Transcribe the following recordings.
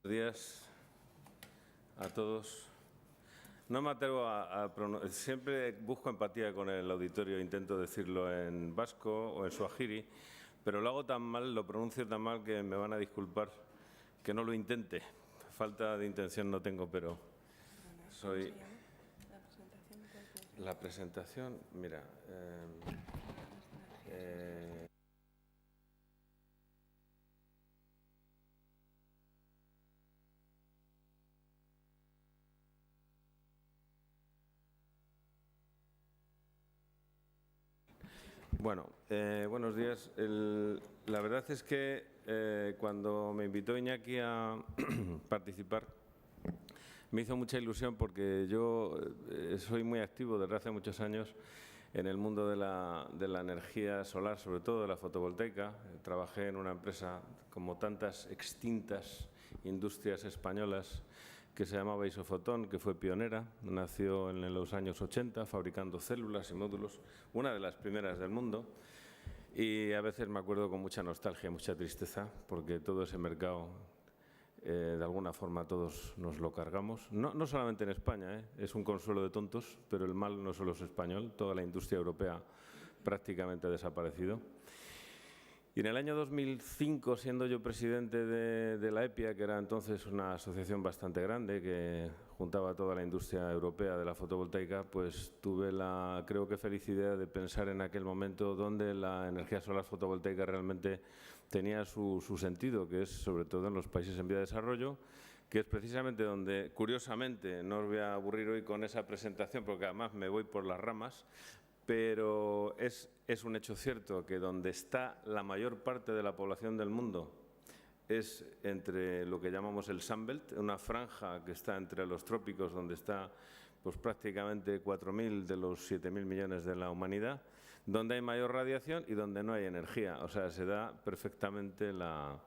días a todos. No me atrevo a pronunciar, siempre busco empatía con el auditorio, intento decirlo en vasco o en suajiri, pero lo hago tan mal, lo pronuncio tan mal que me van a disculpar que no lo intente. Falta de intención no tengo, pero soy... La presentación, mira... Bueno, buenos días. La verdad es que cuando me invitó Iñaki a participar me hizo mucha ilusión porque yo soy muy activo desde hace muchos años en el mundo de la energía solar, sobre todo de la fotovoltaica. Trabajé en una empresa como tantas extintas industrias españolas que se llamaba Isofotón, que fue pionera, nació en los años 80 fabricando células y módulos, una de las primeras del mundo, y a veces me acuerdo con mucha nostalgia, mucha tristeza, porque todo ese mercado, de alguna forma todos nos lo cargamos, no solamente en España, es un consuelo de tontos, pero el mal no solo es español, toda la industria europea prácticamente ha desaparecido. Y en el año 2005, siendo yo presidente de la EPIA, que era entonces una asociación bastante grande que juntaba a toda la industria europea de la fotovoltaica, pues tuve la, creo que feliz idea de pensar en aquel momento dónde la energía solar fotovoltaica realmente tenía su sentido, que es sobre todo en los países en vía de desarrollo, que es precisamente donde, curiosamente, no os voy a aburrir hoy con esa presentación, porque además me voy por las ramas, pero es un hecho cierto que donde está la mayor parte de la población del mundo es entre lo que llamamos el Sunbelt, una franja que está entre los trópicos, donde está pues, prácticamente 4.000 de los 7.000 millones de la humanidad, donde hay mayor radiación y donde no hay energía. O sea, se da perfectamente la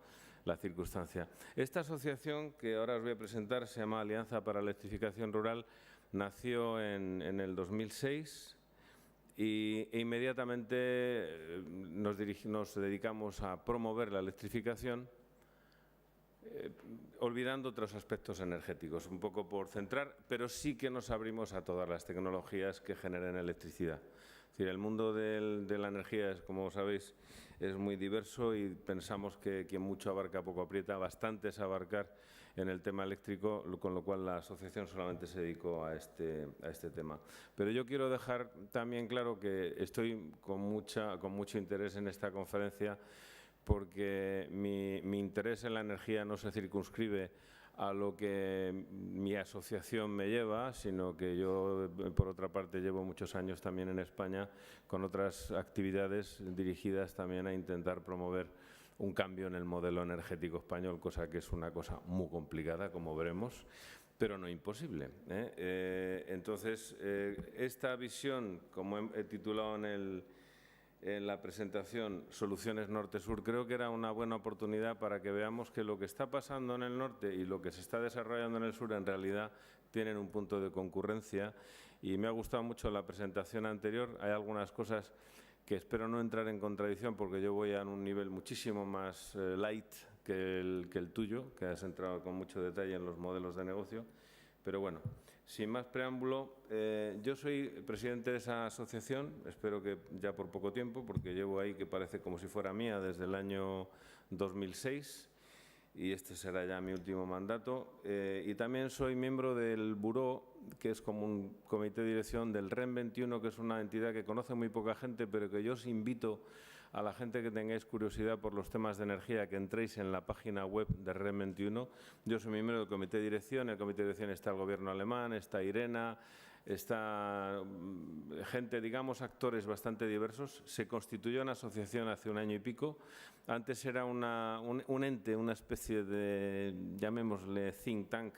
circunstancia. Esta asociación que ahora os voy a presentar se llama Alianza para la Electrificación Rural, nació en el 2006 e inmediatamente nos dedicamos a promover la electrificación, olvidando otros aspectos energéticos, un poco por centrar, pero sí que nos abrimos a todas las tecnologías que generen electricidad. Es decir, el mundo de la energía, como sabéis, es muy diverso y pensamos que quien mucho abarca poco aprieta, bastante es abarcar en el tema eléctrico, con lo cual la asociación solamente se dedicó a este tema. Pero yo quiero dejar también claro que estoy con mucho interés en esta conferencia, porque mi interés en la energía no se circunscribe a lo que mi asociación me lleva, sino que yo, por otra parte, llevo muchos años también en España con otras actividades dirigidas también a intentar promover un cambio en el modelo energético español, cosa que es una cosa muy complicada, como veremos, pero no imposible. Entonces, esta visión, como he titulado en la presentación Soluciones Norte-Sur, creo que era una buena oportunidad para que veamos que lo que está pasando en el norte y lo que se está desarrollando en el sur en realidad tienen un punto de concurrencia, y me ha gustado mucho la presentación anterior. Hay algunas cosas que espero no entrar en contradicción, porque yo voy a un nivel muchísimo más light que el tuyo, que has entrado con mucho detalle en los modelos de negocio. Pero bueno, sin más preámbulo, yo soy presidente de esa asociación, espero que ya por poco tiempo, porque llevo ahí que parece como si fuera mía desde el año 2006 y este será ya mi último mandato. Y también soy miembro del Buró, que es como un comité de dirección del REN 21, que es una entidad que conoce muy poca gente, pero que yo os invito a la gente que tengáis curiosidad por los temas de energía, que entréis en la página web de REN 21. Yo soy miembro del comité de dirección. En el comité de dirección está el gobierno alemán, está IRENA, está gente, digamos, actores bastante diversos. Se constituyó una asociación hace un año y pico. Antes era un ente, una especie de, llamémosle, think tank,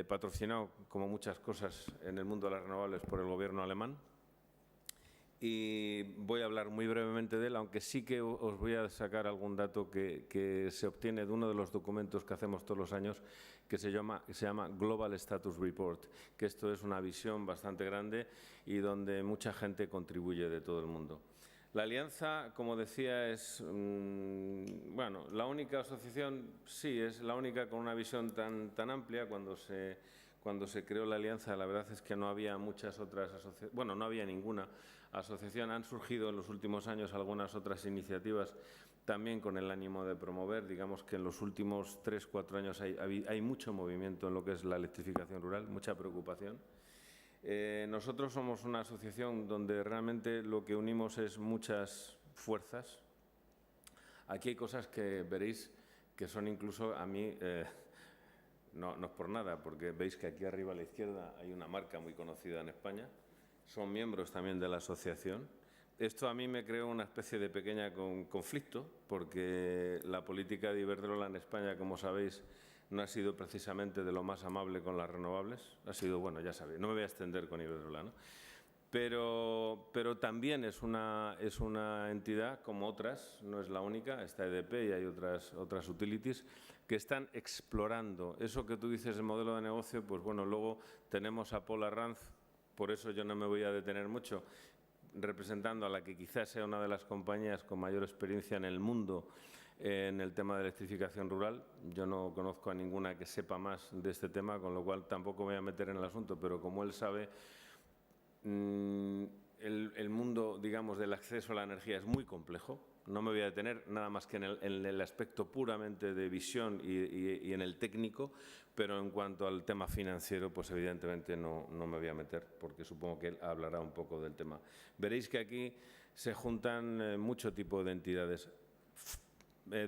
patrocinado, como muchas cosas en el mundo de las renovables, por el gobierno alemán. Y voy a hablar muy brevemente de él, aunque sí que os voy a sacar algún dato que se obtiene de uno de los documentos que hacemos todos los años, que se llama Global Status Report, que esto es una visión bastante grande y donde mucha gente contribuye de todo el mundo. La alianza, como decía, es bueno, la única asociación, sí, es la única con una visión tan amplia. Cuando se creó la alianza, la verdad es que no había muchas otras asociaciones, bueno, no había ninguna asociación. Han surgido en los últimos años algunas otras iniciativas también con el ánimo de promover. Digamos que en los últimos 3 o 4 años hay mucho movimiento en lo que es la electrificación rural, mucha preocupación. Nosotros somos una asociación donde realmente lo que unimos es muchas fuerzas. Aquí hay cosas que veréis que son incluso a mí, no es por nada, porque veis que aquí arriba a la izquierda hay una marca muy conocida en España. Son miembros también de la asociación. Esto a mí me creó una especie de pequeña conflicto, porque la política de Iberdrola en España, como sabéis, no ha sido precisamente de lo más amable con las renovables. Ha sido, bueno, ya sabéis, no me voy a extender con Iberdrola, ¿no? Pero también es una entidad como otras, no es la única, está EDP y hay otras utilities que están explorando. Eso que tú dices, el modelo de negocio, pues bueno, luego tenemos a Paul Arranz, por eso yo no me voy a detener mucho, representando a la que quizás sea una de las compañías con mayor experiencia en el mundo en el tema de electrificación rural. Yo no conozco a ninguna que sepa más de este tema, con lo cual tampoco me voy a meter en el asunto, pero como él sabe, el mundo, digamos, del acceso a la energía es muy complejo. No me voy a detener nada más que en el aspecto puramente de visión y en el técnico, pero en cuanto al tema financiero, pues evidentemente no me voy a meter, porque supongo que él hablará un poco del tema. Veréis que aquí se juntan mucho tipo de entidades.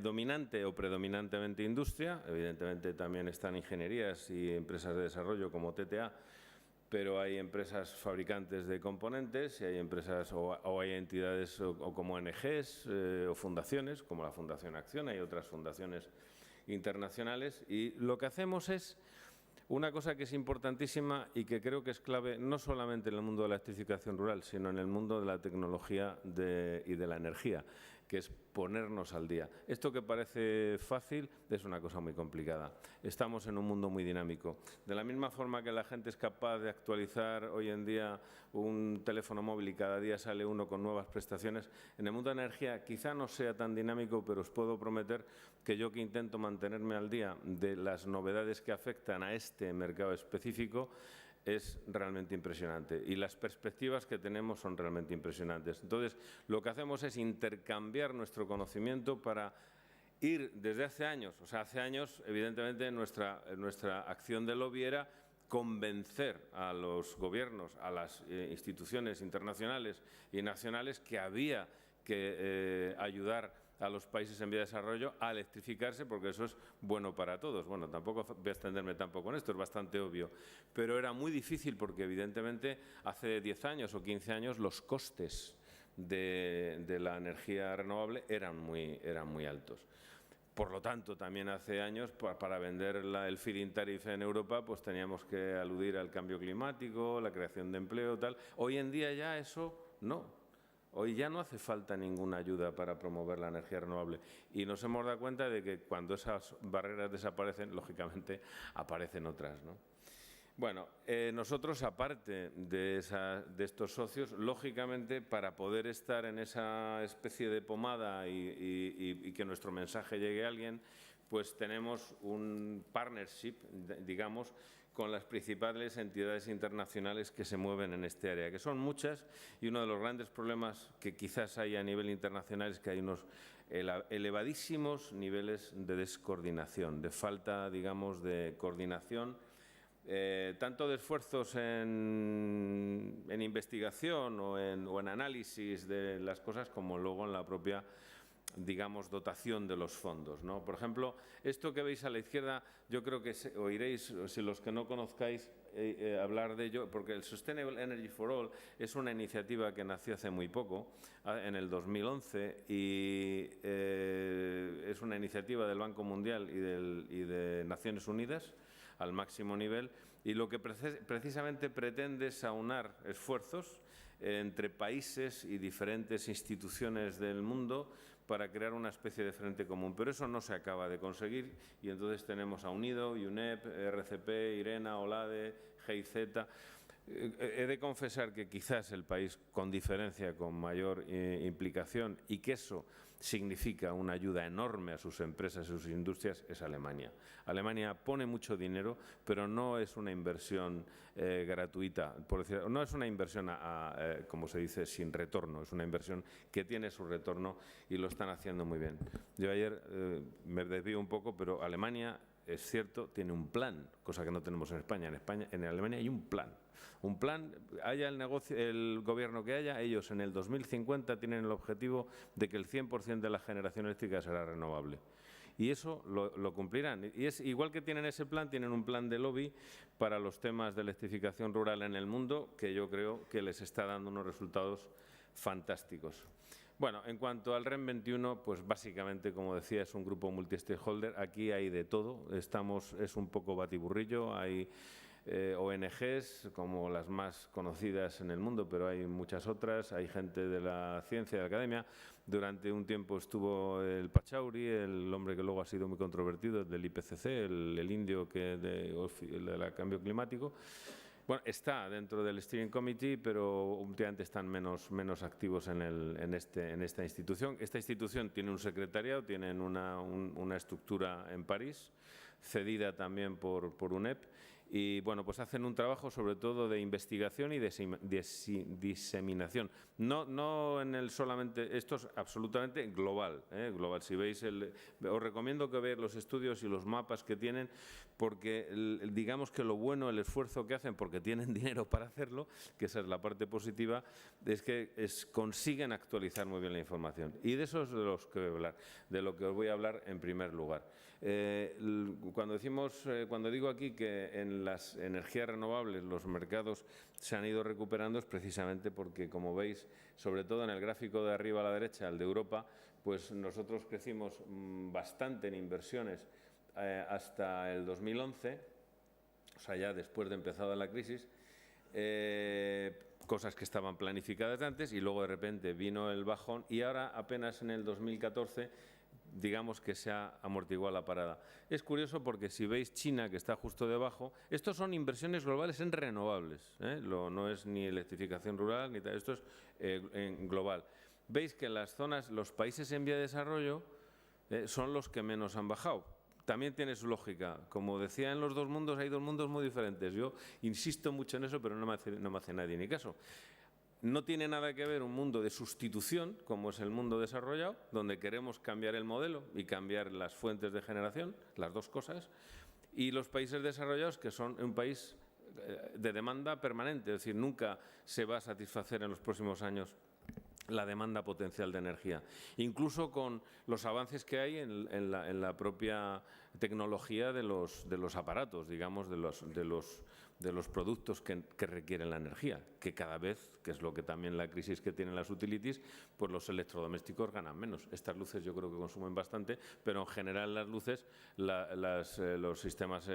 Dominante o predominantemente industria, evidentemente también están ingenierías y empresas de desarrollo como TTA, pero hay empresas fabricantes de componentes y hay empresas o hay entidades o como ONGs o fundaciones, como la Fundación Acción, hay otras fundaciones internacionales, y lo que hacemos es una cosa que es importantísima y que creo que es clave no solamente en el mundo de la electrificación rural, sino en el mundo de la tecnología y de la energía, que es ponernos al día. Esto que parece fácil es una cosa muy complicada. Estamos en un mundo muy dinámico. De la misma forma que la gente es capaz de actualizar hoy en día un teléfono móvil y cada día sale uno con nuevas prestaciones, en el mundo de la energía quizá no sea tan dinámico, pero os puedo prometer que yo, que intento mantenerme al día de las novedades que afectan a este mercado específico, es realmente impresionante, y las perspectivas que tenemos son realmente impresionantes. Entonces, lo que hacemos es intercambiar nuestro conocimiento para ir desde hace años, o sea, hace años, evidentemente, nuestra acción de lobby era convencer a los gobiernos, a las instituciones internacionales y nacionales, que había que ayudar a los países en vía de desarrollo a electrificarse, porque eso es bueno para todos. Bueno, tampoco voy a extenderme tampoco en esto, es bastante obvio, pero era muy difícil porque evidentemente hace 10 años o 15 años los costes de la energía renovable eran muy altos. Por lo tanto, también hace años, para vender el feed-in tariff en Europa, pues teníamos que aludir al cambio climático, la creación de empleo, tal. Hoy en día ya eso no. Hoy ya no hace falta ninguna ayuda para promover la energía renovable, y nos hemos dado cuenta de que cuando esas barreras desaparecen, lógicamente aparecen otras, ¿no? Bueno, nosotros, aparte de estos socios, lógicamente, para poder estar en esa especie de pomada y que nuestro mensaje llegue a alguien, pues tenemos un partnership, digamos, con las principales entidades internacionales que se mueven en este área, que son muchas, y uno de los grandes problemas que quizás hay a nivel internacional es que hay unos elevadísimos niveles de descoordinación, de falta, digamos, de coordinación, tanto de esfuerzos en investigación o en análisis de las cosas, como luego en la propia, digamos, dotación de los fondos, ¿no? Por ejemplo, esto que veis a la izquierda, yo creo que oiréis, si los que no conozcáis, hablar de ello, porque el Sustainable Energy for All es una iniciativa que nació hace muy poco, en el 2011, y es una iniciativa del Banco Mundial y de Naciones Unidas al máximo nivel, y lo que precisamente pretende es aunar esfuerzos entre países y diferentes instituciones del mundo para crear una especie de frente común. Pero eso no se acaba de conseguir, y entonces tenemos a UNIDO, UNEP, RCP, IRENA, OLADE, GIZ. He de confesar que quizás el país con diferencia, con mayor implicación, y que eso significa una ayuda enorme a sus empresas y sus industrias, es Alemania. Alemania pone mucho dinero, pero no es una inversión gratuita, por decir, no es una inversión, como se dice, sin retorno, es una inversión que tiene su retorno y lo están haciendo muy bien. Yo ayer me desvío un poco, pero Alemania, es cierto, tiene un plan, cosa que no tenemos en España. En Alemania hay un plan. Un plan, haya el gobierno que haya, ellos en el 2050 tienen el objetivo de que el 100% de la generación eléctrica será renovable. Y eso lo cumplirán. Y es igual que tienen ese plan, tienen un plan de lobby para los temas de electrificación rural en el mundo, que yo creo que les está dando unos resultados fantásticos. Bueno, en cuanto al REN 21, pues básicamente, como decía, es un grupo multi-stakeholder. Aquí hay de todo. Es un poco batiburrillo. Hay ONGs como las más conocidas en el mundo, pero hay muchas otras. Hay gente de la ciencia, de la academia. Durante un tiempo estuvo el Pachauri, el hombre que luego ha sido muy controvertido, del IPCC, el indio del cambio climático. Bueno, está dentro del Steering Committee, pero últimamente están menos activos en esta institución. Esta institución tiene un secretariado, tienen una estructura en París, cedida también por UNEP, y bueno, pues hacen un trabajo sobre todo de investigación y diseminación. No en el solamente, esto es absolutamente global, global. Si veis, os recomiendo que veáis los estudios y los mapas que tienen, porque digamos que lo bueno, el esfuerzo que hacen, porque tienen dinero para hacerlo, que esa es la parte positiva, es que consiguen actualizar muy bien la información. Y de eso es de los que voy a hablar, de lo que os voy a hablar en primer lugar. Cuando digo aquí que en las energías renovables los mercados se han ido recuperando, es precisamente porque, como veis, sobre todo en el gráfico de arriba a la derecha, el de Europa, pues nosotros crecimos bastante en inversiones hasta el 2011, o sea, ya después de empezada la crisis, cosas que estaban planificadas antes, y luego de repente vino el bajón, y ahora apenas en el 2014 digamos que se ha amortiguado la parada. Es curioso porque si veis China, que está justo debajo, estos son inversiones globales en renovables, no es ni electrificación rural ni tal, esto es en global. Veis que las zonas, los países en vía de desarrollo son los que menos han bajado. También tiene su lógica. Como decía, en los dos mundos hay dos mundos muy diferentes. Yo insisto mucho en eso, pero no me hace nadie ni caso. No tiene nada que ver un mundo de sustitución, como es el mundo desarrollado, donde queremos cambiar el modelo y cambiar las fuentes de generación, las dos cosas, y los países desarrollados, que son un país de demanda permanente, es decir, nunca se va a satisfacer en los próximos años la demanda potencial de energía, incluso con los avances que hay en la propia tecnología de los aparatos, digamos, de los productos que requieren la energía, que cada vez, que es lo que también la crisis que tienen las utilities, pues los electrodomésticos ganan menos. Estas luces yo creo que consumen bastante, pero en general las luces, los sistemas,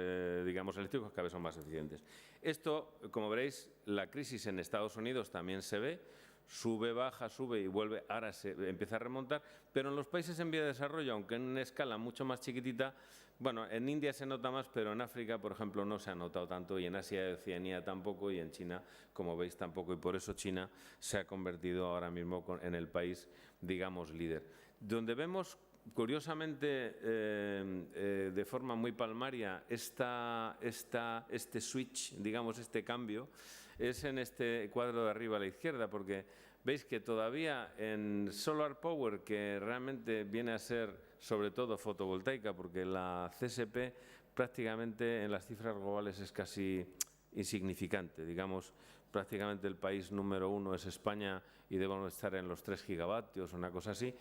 digamos, eléctricos cada vez son más eficientes. Esto, como veréis, la crisis en Estados Unidos también se ve. Sube, baja, sube y vuelve, ahora se empieza a remontar, pero en los países en vía de desarrollo, aunque en una escala mucho más chiquitita, bueno, en India se nota más, pero en África, por ejemplo, no se ha notado tanto, y en Asia y Oceanía tampoco, y en China, como veis, tampoco, y por eso China se ha convertido ahora mismo en el país, digamos, líder. Donde vemos, curiosamente, de forma muy palmaria, este switch, digamos, este cambio, es en este cuadro de arriba a la izquierda, porque veis que todavía en Solar Power, que realmente viene a ser sobre todo fotovoltaica, porque la CSP prácticamente en las cifras globales es casi insignificante, digamos, prácticamente el país número 1 es España y debemos estar en los 3 gigavatios, una cosa así.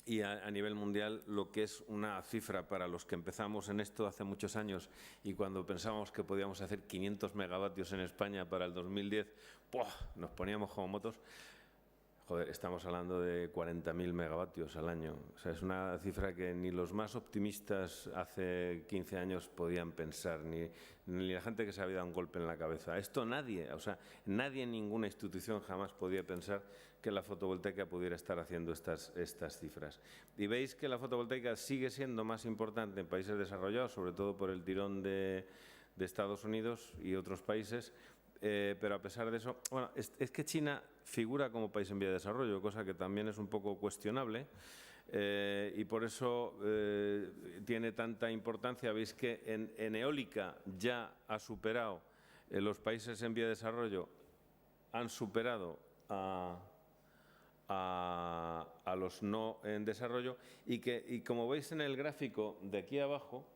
Y a nivel mundial, lo que es una cifra para los que empezamos en esto hace muchos años, y cuando pensábamos que podíamos hacer 500 megavatios en España para el 2010, ¡puah!, nos poníamos como motos. Joder, estamos hablando de 40.000 megavatios al año. O sea, es una cifra que ni los más optimistas hace 15 años podían pensar, ni la gente que se había dado un golpe en la cabeza. Esto nadie, o sea, nadie en ninguna institución jamás podía pensar que la fotovoltaica pudiera estar haciendo estas cifras. Y veis que la fotovoltaica sigue siendo más importante en países desarrollados, sobre todo por el tirón de Estados Unidos y otros países, pero a pesar de eso, bueno, es que China figura como país en vía de desarrollo, cosa que también es un poco cuestionable. Y por eso tiene tanta importancia. Veis que en eólica ya ha superado, los países en vía de desarrollo han superado a los no en desarrollo, y como veis en el gráfico de aquí abajo,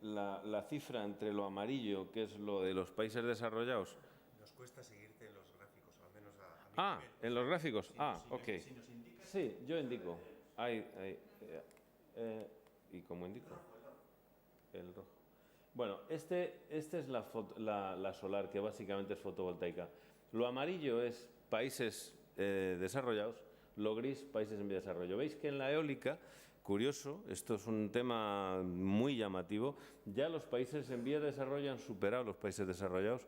la cifra entre lo amarillo, que es lo de los países desarrollados. Nos cuesta seguirte en los gráficos, o al menos a mi nivel. En los gráficos. Si Ok. Si nos indicas, Sí, yo indico. ¿Y cómo indico? El rojo. Bueno, este es la solar, que básicamente es fotovoltaica. Lo amarillo es países desarrollados, lo gris, países en vía de desarrollo. Veis que en la eólica, curioso, esto es un tema muy llamativo, ya los países en vía de desarrollo han superado a los países desarrollados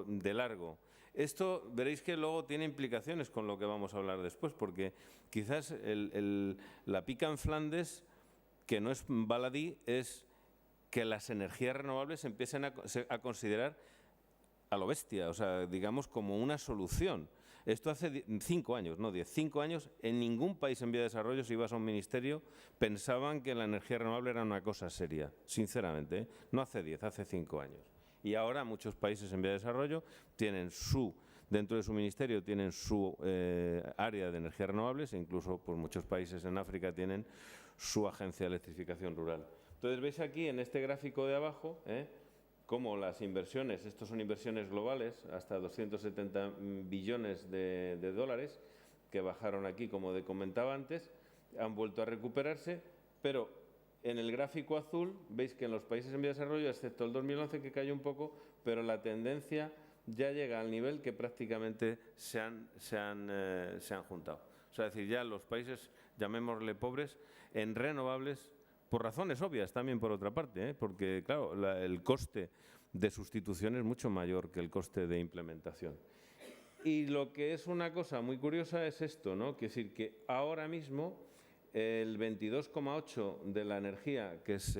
de largo. Esto veréis que luego tiene implicaciones con lo que vamos a hablar después, porque quizás la pica en Flandes, que no es baladí, es que las energías renovables se empiecen a considerar a lo bestia, o sea, digamos como una solución. Esto hace 5 años, no 10, 5 años, en ningún país en vía de desarrollo, si ibas a un ministerio, pensaban que la energía renovable era una cosa seria, sinceramente, ¿eh? No hace 10, hace 5 años. Y ahora muchos países en vía de desarrollo tienen dentro de su ministerio tienen su área de energías renovables, e incluso pues, muchos países en África tienen su agencia de electrificación rural. Entonces veis aquí en este gráfico de abajo, cómo las inversiones, estos son inversiones globales, hasta 270 billones de dólares, que bajaron aquí, como comentaba antes, han vuelto a recuperarse, pero en el gráfico azul veis que en los países en vía de desarrollo, excepto el 2011 que cayó un poco, pero la tendencia ya llega al nivel que prácticamente se han juntado. O sea, es decir, ya los países, llamémosle pobres, en renovables, por razones obvias también por otra parte, porque claro, el coste de sustitución es mucho mayor que el coste de implementación. Y lo que es una cosa muy curiosa es esto, ¿no? Quiere decir que ahora mismo el 22,8% de la energía, que es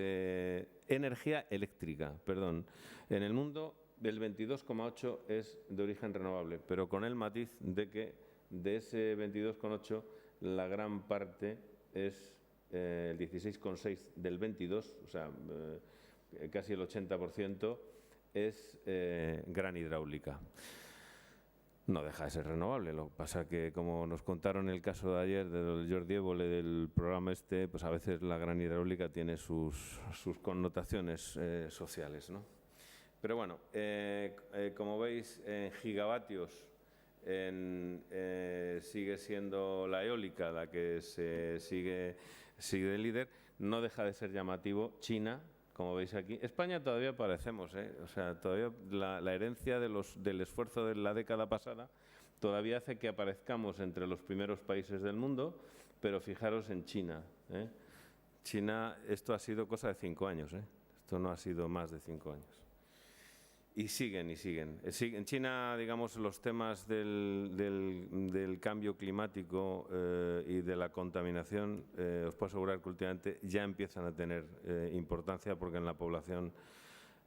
energía eléctrica, perdón, en el mundo el 22,8% es de origen renovable, pero con el matiz de que de ese 22,8% la gran parte es el 16,6% del 22, o sea, casi el 80% es gran hidráulica. No deja de ser renovable, lo que pasa que, como nos contaron el caso de ayer del Jordi Évole del programa pues a veces la gran hidráulica tiene sus connotaciones sociales, ¿no? Pero bueno, como veis, en gigavatios sigue siendo la eólica la que sigue de líder. No deja de ser llamativo China, como veis aquí. España todavía parecemos, o sea, todavía la herencia del esfuerzo de la década pasada todavía hace que aparezcamos entre los primeros países del mundo, pero fijaros en China. China, esto ha sido cosa de 5 años, esto no ha sido más de 5 años. Y siguen. En China, digamos, los temas del cambio climático y de la contaminación, os puedo asegurar que últimamente ya empiezan a tener importancia, porque en la población,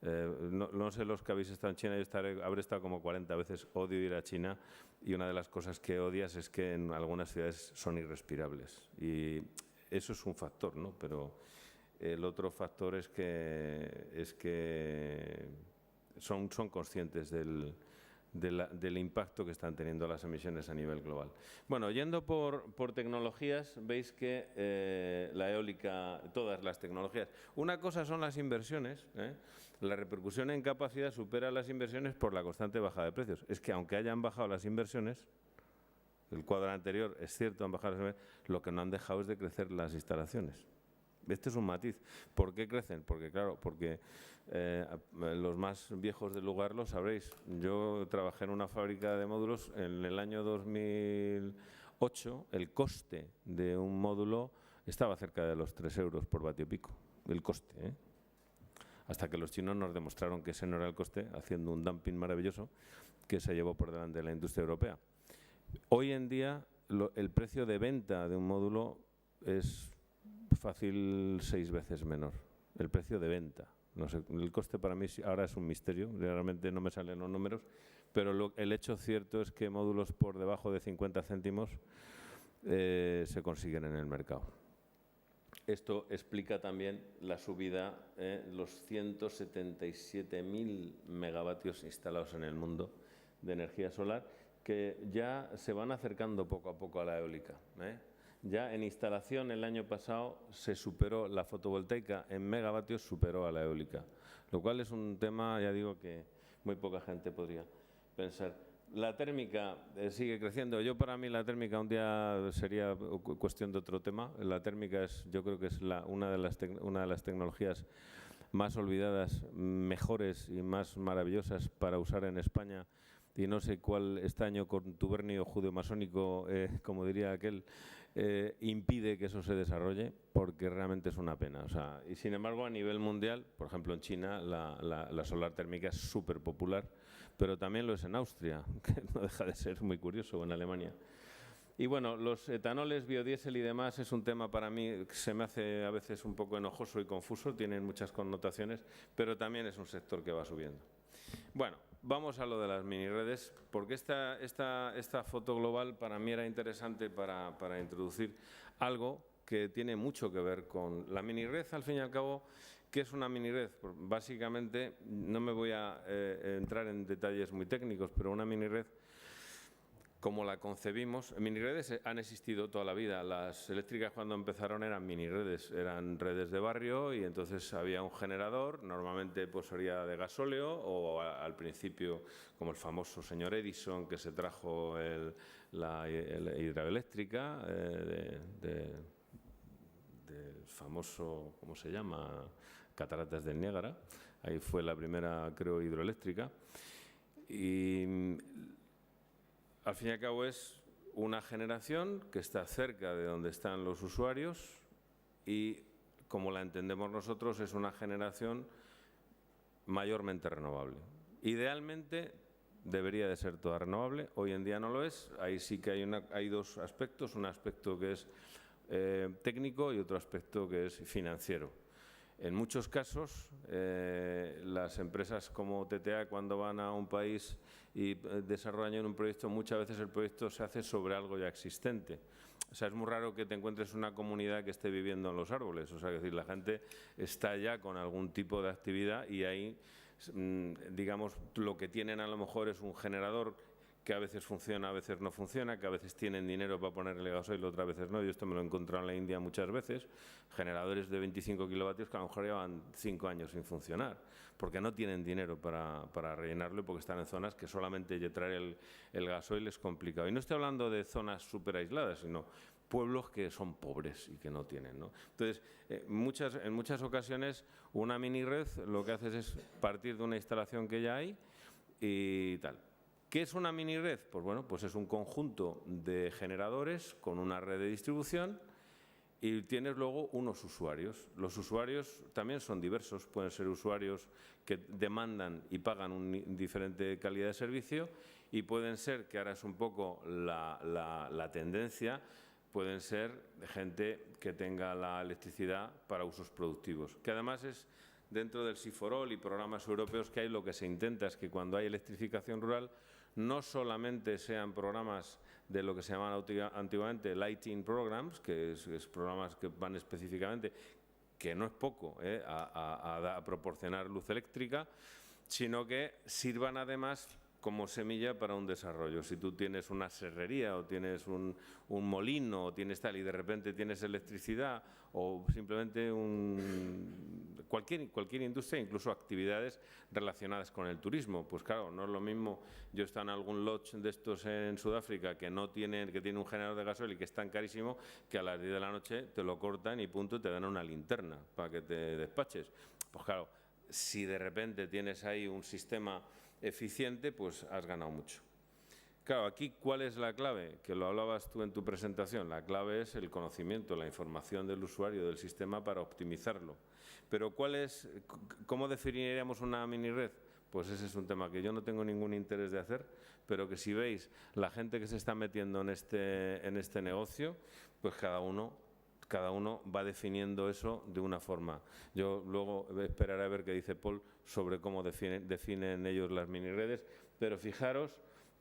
no sé los que habéis estado en China, habré estado como 40 veces, odio ir a China, y una de las cosas que odias es que en algunas ciudades son irrespirables. Y eso es un factor, ¿no? Pero el otro factor es que son conscientes del impacto que están teniendo las emisiones a nivel global. Bueno, yendo por tecnologías, veis que la eólica, todas las tecnologías. Una cosa son las inversiones, la repercusión en capacidad supera las inversiones por la constante bajada de precios. Es que aunque hayan bajado las inversiones, el cuadro anterior es cierto, han bajado las inversiones, lo que no han dejado es de crecer las instalaciones. Este es un matiz. ¿Por qué crecen? Porque los más viejos del lugar lo sabréis. Yo trabajé en una fábrica de módulos en el año 2008. El coste de un módulo estaba cerca de los 3 euros por vatio pico. El coste, hasta que los chinos nos demostraron que ese no era el coste, haciendo un dumping maravilloso que se llevó por delante de la industria europea. Hoy en día el precio de venta de un módulo es fácil 6 veces menor, el precio de venta. No sé, el coste para mí ahora es un misterio, realmente no me salen los números, pero el hecho cierto es que módulos por debajo de 50 céntimos se consiguen en el mercado. Esto explica también la subida, los 177.000 megavatios instalados en el mundo de energía solar, que ya se van acercando poco a poco a la eólica. Ya en instalación el año pasado se superó la fotovoltaica en megavatios, superó a la eólica, lo cual es un tema, ya digo, que muy poca gente podría pensar. La térmica sigue creciendo. Para mí la térmica un día sería cuestión de otro tema. La térmica yo creo que es una de las tecnologías más olvidadas, mejores y más maravillosas para usar en España. Y no sé cuál estaño contubernio judeo-masónico, como diría aquel, impide que eso se desarrolle, porque realmente es una pena. Y sin embargo, a nivel mundial, por ejemplo en China, la solar térmica es súper popular, pero también lo es en Austria, que no deja de ser muy curioso, o en Alemania. Y bueno, los etanoles, biodiesel y demás es un tema para mí que se me hace a veces un poco enojoso y confuso, tienen muchas connotaciones, pero también es un sector que va subiendo. Bueno, vamos a lo de las mini redes, porque esta foto global para mí era interesante para introducir algo que tiene mucho que ver con la mini red. Al fin y al cabo, ¿qué es una mini red? Pues básicamente, no me voy a entrar en detalles muy técnicos, pero una mini red, como la concebimos, mini redes han existido toda la vida. Las eléctricas cuando empezaron eran mini redes, eran redes de barrio y entonces había un generador, normalmente pues sería de gasóleo o al principio como el famoso señor Edison que se trajo la hidroeléctrica del famoso, ¿cómo se llama? Cataratas del Niágara. Ahí fue la primera, creo, hidroeléctrica. Y al fin y al cabo es una generación que está cerca de donde están los usuarios y, como la entendemos nosotros, es una generación mayormente renovable. Idealmente debería de ser toda renovable, hoy en día no lo es. Ahí sí que hay dos aspectos, un aspecto que es técnico y otro aspecto que es financiero. En muchos casos, las empresas como TTA, cuando van a un país y desarrollan un proyecto, muchas veces el proyecto se hace sobre algo ya existente. Es muy raro que te encuentres una comunidad que esté viviendo en los árboles. Es decir, la gente está ya con algún tipo de actividad y ahí, digamos, lo que tienen a lo mejor es un generador que a veces funciona, a veces no funciona, que a veces tienen dinero para ponerle gasoil, otras veces no. Yo esto me lo he encontrado en la India muchas veces, generadores de 25 kilovatios que a lo mejor llevan 5 años sin funcionar, porque no tienen dinero para rellenarlo y porque están en zonas que solamente traer el gasoil es complicado. Y no estoy hablando de zonas súper aisladas, sino pueblos que son pobres y que no tienen, ¿no? Entonces, en muchas ocasiones, una mini red lo que haces es partir de una instalación que ya hay y tal. ¿Qué es una mini red? Pues bueno, pues es un conjunto de generadores con una red de distribución y tienes luego unos usuarios. Los usuarios también son diversos, pueden ser usuarios que demandan y pagan una diferente calidad de servicio y pueden ser, que ahora es un poco la tendencia, pueden ser gente que tenga la electricidad para usos productivos, que además es dentro del SIFOROL y programas europeos que hay, lo que se intenta es que cuando hay electrificación rural no solamente sean programas de lo que se llamaban antiguamente lighting programs, que es programas que van específicamente, que no es poco, a proporcionar luz eléctrica, sino que sirvan además como semilla para un desarrollo. Si tú tienes una serrería o tienes un molino o tienes tal y de repente tienes electricidad o simplemente cualquier industria, incluso actividades relacionadas con el turismo, pues claro, no es lo mismo. Yo he estado en algún lodge de estos en Sudáfrica que tiene un generador de gasoil y que es tan carísimo que a las 10 de la noche te lo cortan y punto, te dan una linterna para que te despaches. Pues claro, si de repente tienes ahí un sistema eficiente, pues has ganado mucho. Claro, aquí, ¿cuál es la clave? Que lo hablabas tú en tu presentación. La clave es el conocimiento, la información del usuario, del sistema para optimizarlo. Pero ¿cómo definiríamos una mini red? Pues ese es un tema que yo no tengo ningún interés de hacer, pero que si veis la gente que se está metiendo en este negocio, pues cada uno cada uno va definiendo eso de una forma. Yo luego esperaré a ver qué dice Paul sobre cómo definen ellos las mini-redes, pero fijaros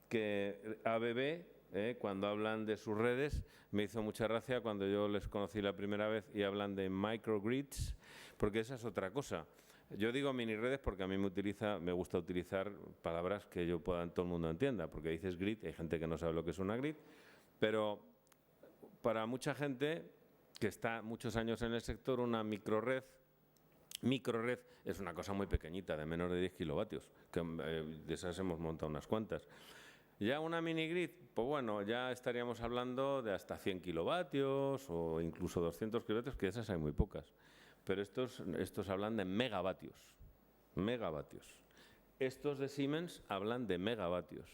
que ABB, cuando hablan de sus redes, me hizo mucha gracia cuando yo les conocí la primera vez y hablan de microgrids, porque esa es otra cosa. Yo digo mini-redes porque a mí me gusta utilizar palabras que todo el mundo entienda, porque dices grid, hay gente que no sabe lo que es una grid, pero para mucha gente que está muchos años en el sector, una microred es una cosa muy pequeñita, de menos de 10 kilovatios, que de esas hemos montado unas cuantas. Ya una mini-grid, pues bueno, ya estaríamos hablando de hasta 100 kilovatios o incluso 200 kilovatios, que esas hay muy pocas. Pero estos hablan de megavatios. Estos de Siemens hablan de megavatios.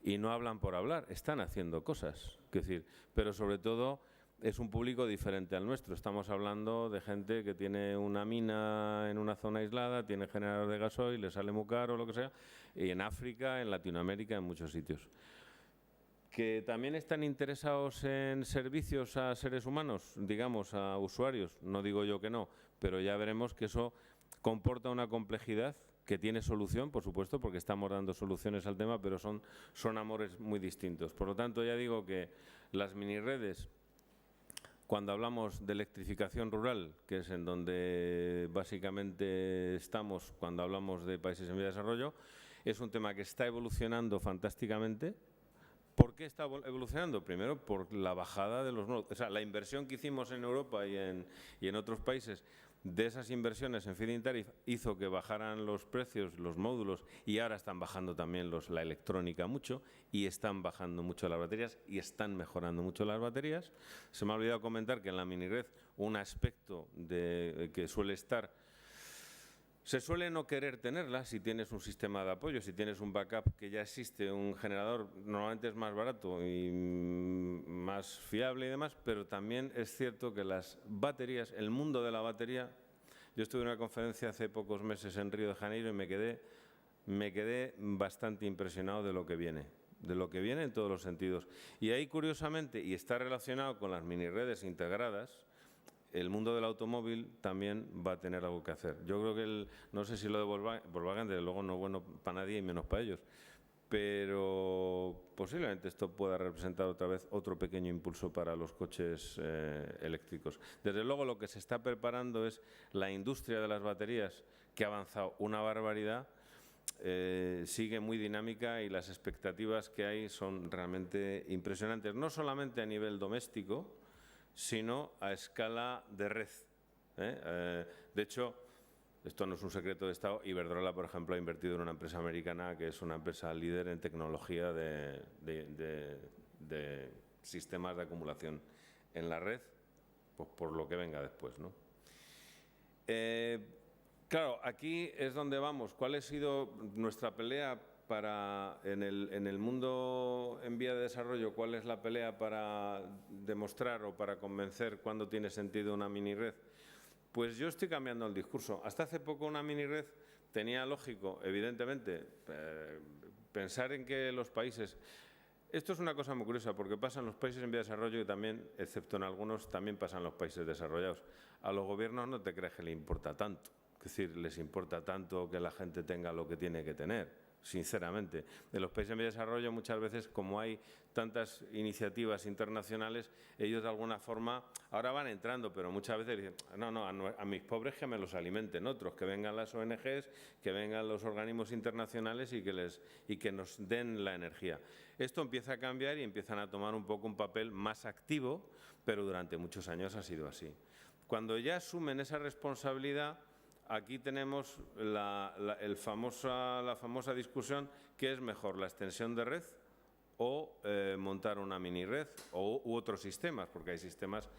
Y no hablan por hablar, están haciendo cosas. Es decir, pero sobre todo es un público diferente al nuestro. Estamos hablando de gente que tiene una mina en una zona aislada, tiene generador de gasoil, le sale muy caro o lo que sea, y en África, en Latinoamérica, en muchos sitios. ¿Que también están interesados en servicios a seres humanos, digamos, a usuarios? No digo yo que no, pero ya veremos que eso comporta una complejidad que tiene solución, por supuesto, porque estamos dando soluciones al tema, pero son amores muy distintos. Por lo tanto, ya digo que las mini-redes, cuando hablamos de electrificación rural, que es en donde básicamente estamos cuando hablamos de países en vía de desarrollo, es un tema que está evolucionando fantásticamente. ¿Por qué está evolucionando? Primero, por la bajada de los nodos. O sea, la inversión que hicimos en Europa y en otros países, de esas inversiones en feed-in tariff hizo que bajaran los precios, los módulos, y ahora están bajando también la electrónica mucho, y están bajando mucho las baterías, y están mejorando mucho las baterías. Se me ha olvidado comentar que en la mini-red un aspecto que suele estar... Se suele no querer tenerla si tienes un sistema de apoyo, si tienes un backup que ya existe, un generador normalmente es más barato y más fiable y demás, pero también es cierto que las baterías, el mundo de la batería, yo estuve en una conferencia hace pocos meses en Río de Janeiro y me quedé bastante impresionado de lo que viene en todos los sentidos. Y ahí, curiosamente, y está relacionado con las mini-redes integradas, el mundo del automóvil también va a tener algo que hacer. Yo creo que no sé si lo de Volkswagen, desde luego no es bueno para nadie y menos para ellos, pero posiblemente esto pueda representar otra vez otro pequeño impulso para los coches eléctricos. Desde luego lo que se está preparando es la industria de las baterías, que ha avanzado una barbaridad, sigue muy dinámica y las expectativas que hay son realmente impresionantes, no solamente a nivel doméstico, sino a escala de red. De hecho, esto no es un secreto de Estado, Iberdrola, por ejemplo, ha invertido en una empresa americana que es una empresa líder en tecnología de sistemas de acumulación en la red, pues por lo que venga después, ¿no? Claro, aquí es donde vamos. ¿Cuál ha sido nuestra pelea en el mundo en vía de desarrollo? ¿Cuál es la pelea para demostrar o para convencer cuándo tiene sentido una mini-red? Pues yo estoy cambiando el discurso. Hasta hace poco una mini-red tenía lógico, evidentemente, pensar en que los países... Esto es una cosa muy curiosa porque pasa en los países en vía de desarrollo y también, excepto en algunos, también pasa en los países desarrollados. A los gobiernos no te crees que les importa tanto. Es decir, les importa tanto que la gente tenga lo que tiene que tener. Sinceramente, en los países en vía de desarrollo muchas veces, como hay tantas iniciativas internacionales, ellos de alguna forma ahora van entrando, pero muchas veces dicen, no, a mis pobres que me los alimenten otros, que vengan las ONGs, que vengan los organismos internacionales y que nos den la energía. Esto empieza a cambiar y empiezan a tomar un poco un papel más activo, pero durante muchos años ha sido así. Cuando ya asumen esa responsabilidad, aquí tenemos la famosa discusión, ¿qué es mejor, la extensión de red o montar una mini-red u otros sistemas? Porque hay sistemas,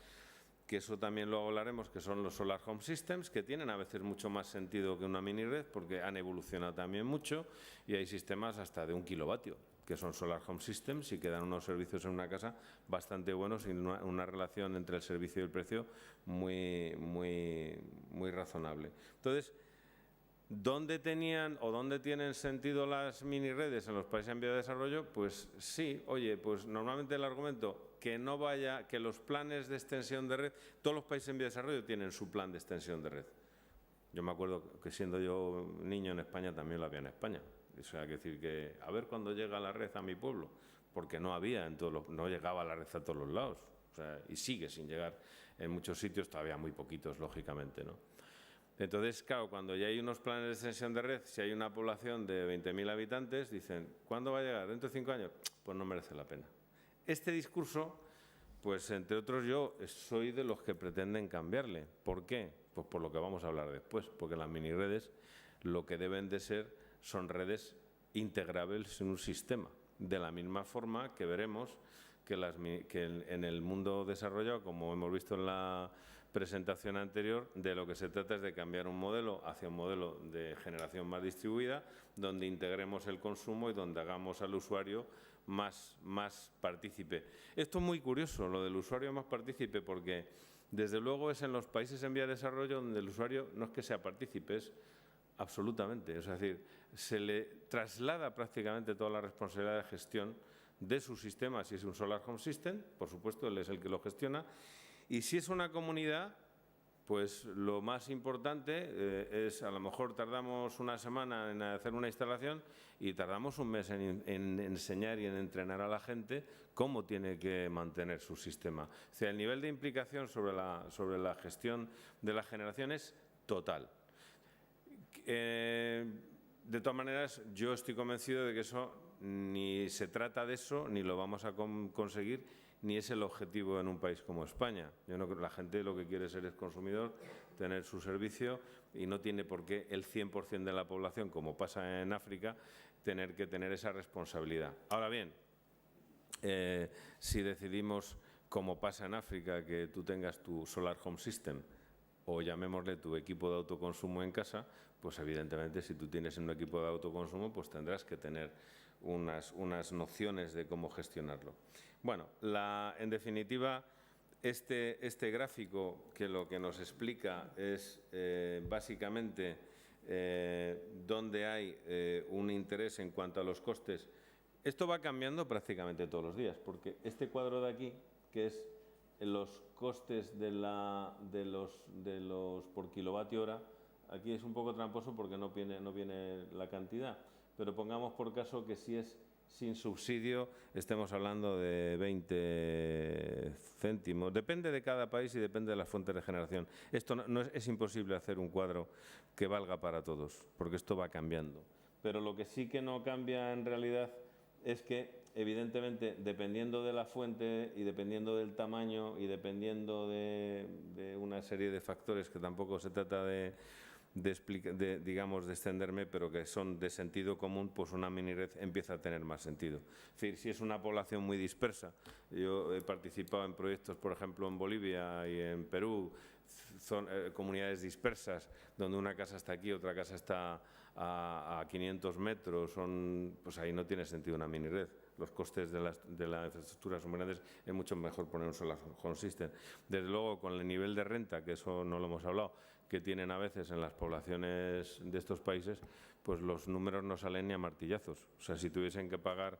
que eso también lo hablaremos, que son los Solar Home Systems, que tienen a veces mucho más sentido que una mini-red porque han evolucionado también mucho, y hay sistemas hasta de 1 kilovatio, que son Solar Home Systems y que dan unos servicios en una casa bastante buenos y una relación entre el servicio y el precio muy razonable. Entonces, ¿dónde tienen sentido las mini redes en los países en vía de desarrollo? Pues sí, oye, pues normalmente el argumento que los planes de extensión de red, todos los países en vía de desarrollo tienen su plan de extensión de red. Yo me acuerdo que siendo yo niño en España también lo había en España. O sea, hay que decir que a ver cuándo llega la red a mi pueblo, porque no había no llegaba la red a todos los lados. O sea, y sigue sin llegar en muchos sitios, todavía muy poquitos, lógicamente, ¿no? Entonces, claro, cuando ya hay unos planes de extensión de red, si hay una población de 20.000 habitantes, dicen, ¿cuándo va a llegar? ¿Dentro de 5 años? Pues no merece la pena. Este discurso, pues entre otros yo soy de los que pretenden cambiarle. ¿Por qué? Pues por lo que vamos a hablar después, porque las miniredes lo que deben de ser son redes integrables en un sistema, de la misma forma que veremos que en el mundo desarrollado, como hemos visto en la presentación anterior, de lo que se trata es de cambiar un modelo hacia un modelo de generación más distribuida, donde integremos el consumo y donde hagamos al usuario más partícipe. Esto es muy curioso, lo del usuario más partícipe, porque desde luego es en los países en vía de desarrollo donde el usuario no es que sea partícipe, es absolutamente, es decir, se le traslada prácticamente toda la responsabilidad de gestión de su sistema. Si es un Solar Home System, por supuesto, él es el que lo gestiona, y si es una comunidad, pues lo más importante es, a lo mejor tardamos una semana en hacer una instalación y tardamos un mes en enseñar y en entrenar a la gente cómo tiene que mantener su sistema. O sea, el nivel de implicación sobre la gestión de la generación es total. De todas maneras, yo estoy convencido de que eso ni se trata de eso, ni lo vamos a conseguir, ni es el objetivo en un país como España. Yo no creo, la gente lo que quiere ser es consumidor, tener su servicio, y no tiene por qué el 100% de la población, como pasa en África, tener que tener esa responsabilidad. Ahora bien, si decidimos, como pasa en África, que tú tengas tu Solar Home System, o llamémosle tu equipo de autoconsumo en casa, pues evidentemente si tú tienes un equipo de autoconsumo, pues tendrás que tener unas nociones de cómo gestionarlo. Bueno, en definitiva, este gráfico, que lo que nos explica es básicamente dónde hay un interés en cuanto a los costes. Esto va cambiando prácticamente todos los días, porque este cuadro de aquí, que es los costes de los por kilovatio hora, aquí es un poco tramposo porque no viene la cantidad, pero pongamos por caso que si es sin subsidio, estemos hablando de 20 céntimos. Depende de cada país y depende de las fuentes de generación. Esto es imposible hacer un cuadro que valga para todos, porque esto va cambiando. Pero lo que sí que no cambia en realidad es que, evidentemente, dependiendo de la fuente y dependiendo del tamaño y dependiendo de una serie de factores que tampoco se trata digamos, de extenderme, pero que son de sentido común, pues una minired empieza a tener más sentido. Es decir, si es una población muy dispersa, yo he participado en proyectos, por ejemplo, en Bolivia y en Perú, son comunidades dispersas, donde una casa está aquí, otra casa está a 500 metros, pues ahí no tiene sentido una minired. Los costes de la infraestructura son muy grandes, es mucho mejor poner un Solar Home System. Desde luego, con el nivel de renta, que eso no lo hemos hablado, que tienen a veces en las poblaciones de estos países, pues los números no salen ni a martillazos. O sea, si tuviesen que pagar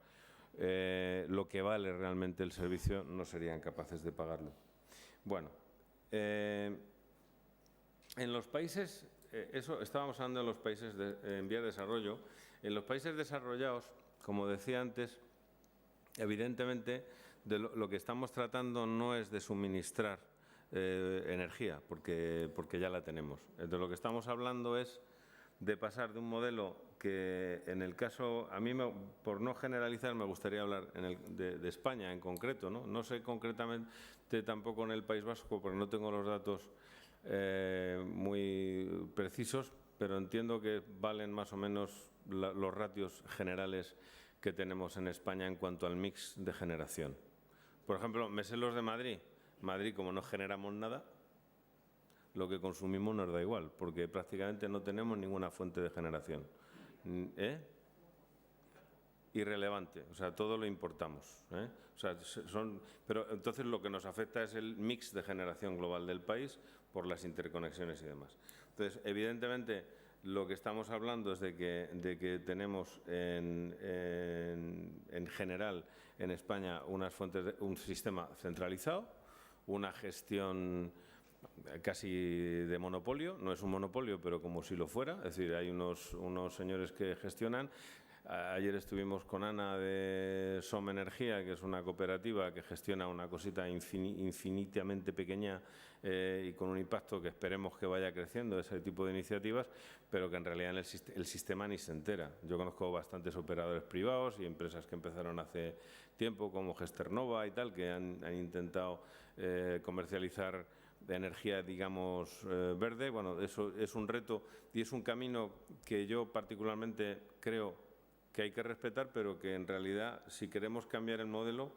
lo que vale realmente el servicio, no serían capaces de pagarlo. Bueno, en los países, eso estábamos hablando de los países en vía de desarrollo. En los países desarrollados, como decía antes, evidentemente lo que estamos tratando no es de suministrar energía, porque ya la tenemos. De lo que estamos hablando es de pasar de un modelo que, en el caso, a mí, por no generalizar, me gustaría hablar de España en concreto, ¿no? No sé concretamente tampoco en el País Vasco, porque no tengo los datos muy precisos, pero entiendo que valen más o menos los ratios generales que tenemos en España en cuanto al mix de generación. Por ejemplo, me sé los de Madrid. Madrid, como no generamos nada, lo que consumimos nos da igual, porque prácticamente no tenemos ninguna fuente de generación. Irrelevante, o sea, todo lo importamos. O sea, pero entonces lo que nos afecta es el mix de generación global del país por las interconexiones y demás. Entonces, evidentemente, lo que estamos hablando es de que tenemos en general en España un sistema centralizado, una gestión casi de monopolio. No es un monopolio, pero como si lo fuera. Es decir, hay unos señores que gestionan. Ayer estuvimos con Ana de Som Energía, que es una cooperativa que gestiona una cosita infinitamente pequeña y con un impacto que esperemos que vaya creciendo, ese tipo de iniciativas, pero que en realidad el sistema ni se entera. Yo conozco bastantes operadores privados y empresas que empezaron hace tiempo, como Gesternova y tal, que han intentado comercializar de energía, digamos, verde. Bueno, eso es un reto y es un camino que yo particularmente creo que hay que respetar, pero que en realidad, si queremos cambiar el modelo,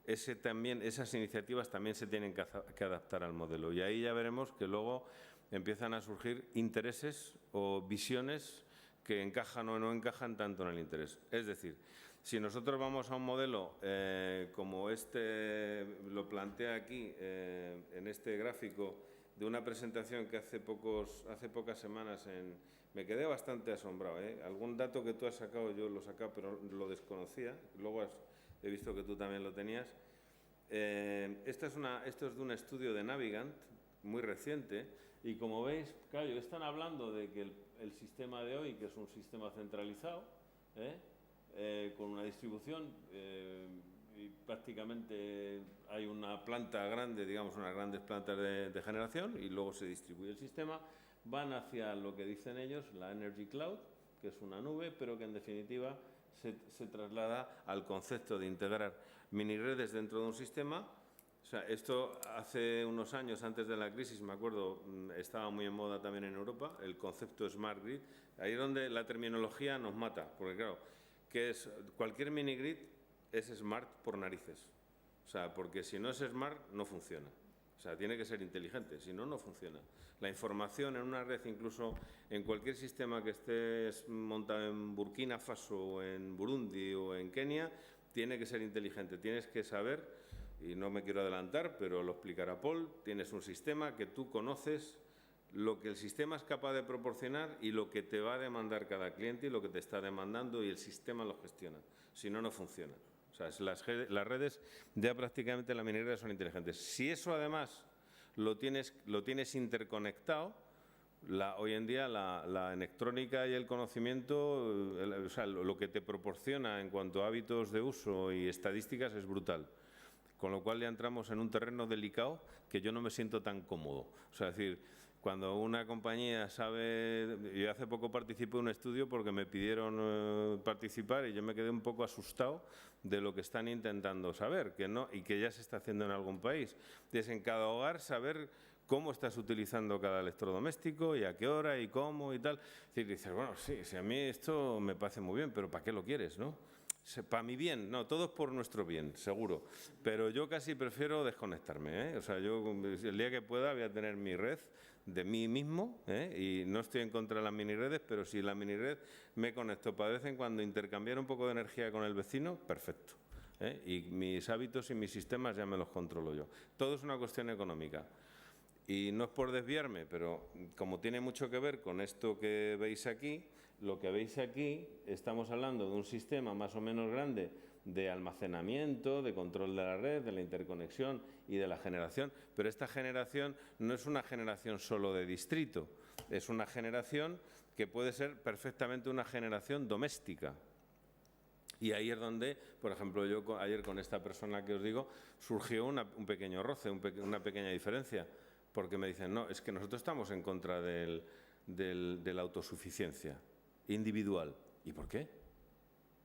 esas iniciativas también se tienen que adaptar al modelo. Y ahí ya veremos que luego empiezan a surgir intereses o visiones que encajan o no encajan tanto en el interés. Es decir, si nosotros vamos a un modelo como lo plantea aquí en este gráfico de una presentación que hace pocas semanas me quedé bastante asombrado. Algún dato que tú has sacado, yo lo he sacado, pero lo desconocía. Luego he visto que tú también lo tenías. Esto es de un estudio de Navigant, muy reciente, y como veis, claro, están hablando de que el sistema de hoy, que es un sistema centralizado, con una distribución y prácticamente hay una planta grande, digamos, unas grandes plantas de generación, y luego se distribuye el sistema. Van hacia lo que dicen ellos, la Energy Cloud, que es una nube, pero que en definitiva se traslada al concepto de integrar mini redes dentro de un sistema. O sea, esto hace unos años, antes de la crisis, me acuerdo, estaba muy en moda también en Europa, el concepto Smart Grid. Ahí es donde la terminología nos mata, porque claro, cualquier mini grid es smart por narices. O sea, porque si no es smart, no funciona. O sea, tiene que ser inteligente, si no, no funciona. La información en una red, incluso en cualquier sistema que estés montado en Burkina Faso, o en Burundi o en Kenia, tiene que ser inteligente. Tienes que saber, y no me quiero adelantar, pero lo explicará Paul, tienes un sistema que tú conoces lo que el sistema es capaz de proporcionar y lo que te va a demandar cada cliente y lo que te está demandando, y el sistema lo gestiona. Si no, no funciona. O sea, las redes ya prácticamente la mini-redes son inteligentes. Si eso además lo tienes interconectado, hoy en día la electrónica y el conocimiento, o sea, lo que te proporciona en cuanto a hábitos de uso y estadísticas es brutal. Con lo cual ya entramos en un terreno delicado que yo no me siento tan cómodo. O sea, es decir, cuando una compañía sabe... Yo hace poco participé en un estudio porque me pidieron participar y yo me quedé un poco asustado de lo que están intentando saber, y que ya se está haciendo en algún país. Es en cada hogar saber cómo estás utilizando cada electrodoméstico y a qué hora y cómo y tal. Es decir, dices, bueno, sí, si a mí esto me parece muy bien, pero ¿para qué lo quieres, no? Para mi bien, no, todo es por nuestro bien, seguro. Pero yo casi prefiero desconectarme, O sea, yo el día que pueda voy a tener mi red de mí mismo, y no estoy en contra de las mini redes, pero si la mini red me conecto para de vez en cuando intercambiar un poco de energía con el vecino, perfecto. Y mis hábitos y mis sistemas ya me los controlo yo. Todo es una cuestión económica. Y no es por desviarme, pero como tiene mucho que ver con esto que veis aquí, lo que veis aquí, estamos hablando de un sistema más o menos grande de almacenamiento, de control de la red, de la interconexión y de la generación, pero esta generación no es una generación solo de distrito, es una generación que puede ser perfectamente una generación doméstica. Y ahí es donde, por ejemplo, yo ayer con esta persona que os digo, surgió un pequeño roce, una pequeña diferencia, porque me dicen, no, es que nosotros estamos en contra de la autosuficiencia individual. ¿Y por qué?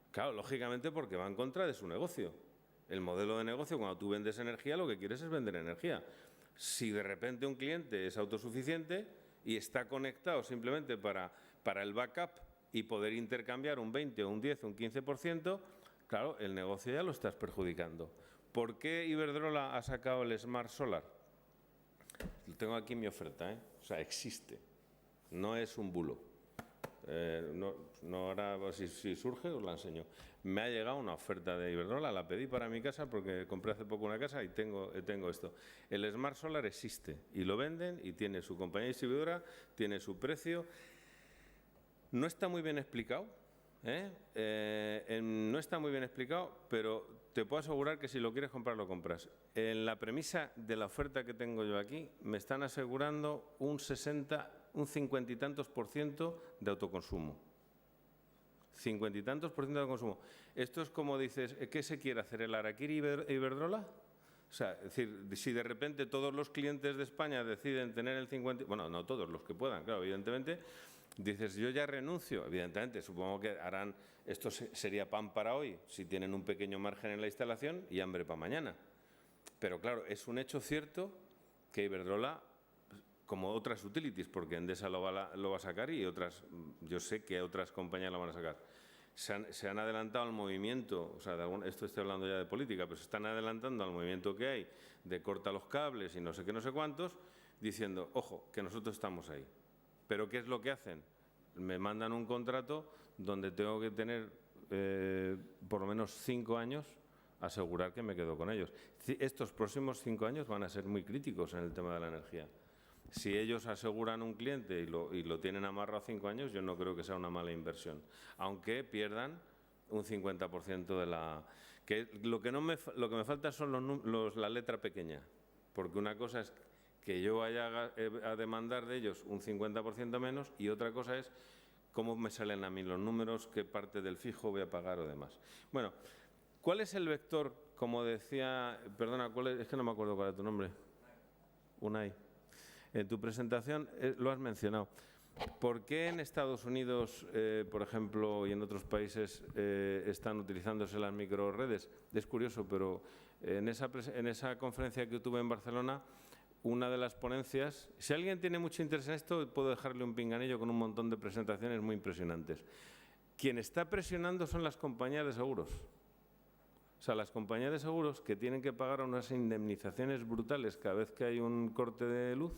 Claro, lógicamente porque va en contra de su negocio. El modelo de negocio, cuando tú vendes energía, lo que quieres es vender energía. Si de repente un cliente es autosuficiente y está conectado simplemente para el backup y poder intercambiar un 20, un 10, un 15%, claro, el negocio ya lo estás perjudicando. ¿Por qué Iberdrola ha sacado el Smart Solar? Tengo aquí mi oferta, O sea, existe. No es un bulo. No ahora, si surge, os la enseño. Me ha llegado una oferta de Iberdrola, la pedí para mi casa porque compré hace poco una casa y tengo esto. El Smart Solar existe y lo venden y tiene su compañía distribuidora, tiene su precio. No está muy bien explicado, no está muy bien explicado, pero te puedo asegurar que si lo quieres comprar, lo compras. En la premisa de la oferta que tengo yo aquí, me están asegurando un 50 y tantos % de autoconsumo. 50 y tantos % de autoconsumo. Esto es como dices, ¿qué se quiere hacer? ¿El Harakiri Iberdrola? O sea, es decir, si de repente todos los clientes de España deciden tener el 50... Bueno, no todos los que puedan, claro, evidentemente. Dices, yo ya renuncio. Evidentemente, supongo que harán... Esto sería pan para hoy, si tienen un pequeño margen en la instalación, y hambre para mañana. Pero claro, es un hecho cierto que Iberdrola, como otras utilities, porque Endesa lo va a sacar y otras, yo sé que otras compañías lo van a sacar, se han adelantado al movimiento, o sea, esto estoy hablando ya de política, pero se están adelantando al movimiento que hay de corta los cables y no sé qué, no sé cuántos, diciendo, ojo, que nosotros estamos ahí. ¿Pero qué es lo que hacen? Me mandan un contrato donde tengo que tener por lo menos 5 años, asegurar que me quedo con ellos. Estos próximos 5 años van a ser muy críticos en el tema de la energía. Si ellos aseguran un cliente y lo tienen amarrado a 5 años, yo no creo que sea una mala inversión, aunque pierdan un 50% de la... lo que me falta son la letra pequeña, porque una cosa es que yo vaya a demandar de ellos un 50% menos y otra cosa es cómo me salen a mí los números, qué parte del fijo voy a pagar o demás. Bueno, ¿cuál es el vector? Como decía, perdona, es que no me acuerdo cuál es tu nombre. Unai. En tu presentación lo has mencionado. ¿Por qué en Estados Unidos, por ejemplo, y en otros países están utilizándose las microredes? Es curioso, pero en esa conferencia que tuve en Barcelona, una de las ponencias, si alguien tiene mucho interés en esto, puedo dejarle un pinganillo con un montón de presentaciones muy impresionantes. Quien está presionando son las compañías de seguros. O sea, las compañías de seguros que tienen que pagar unas indemnizaciones brutales cada vez que hay un corte de luz,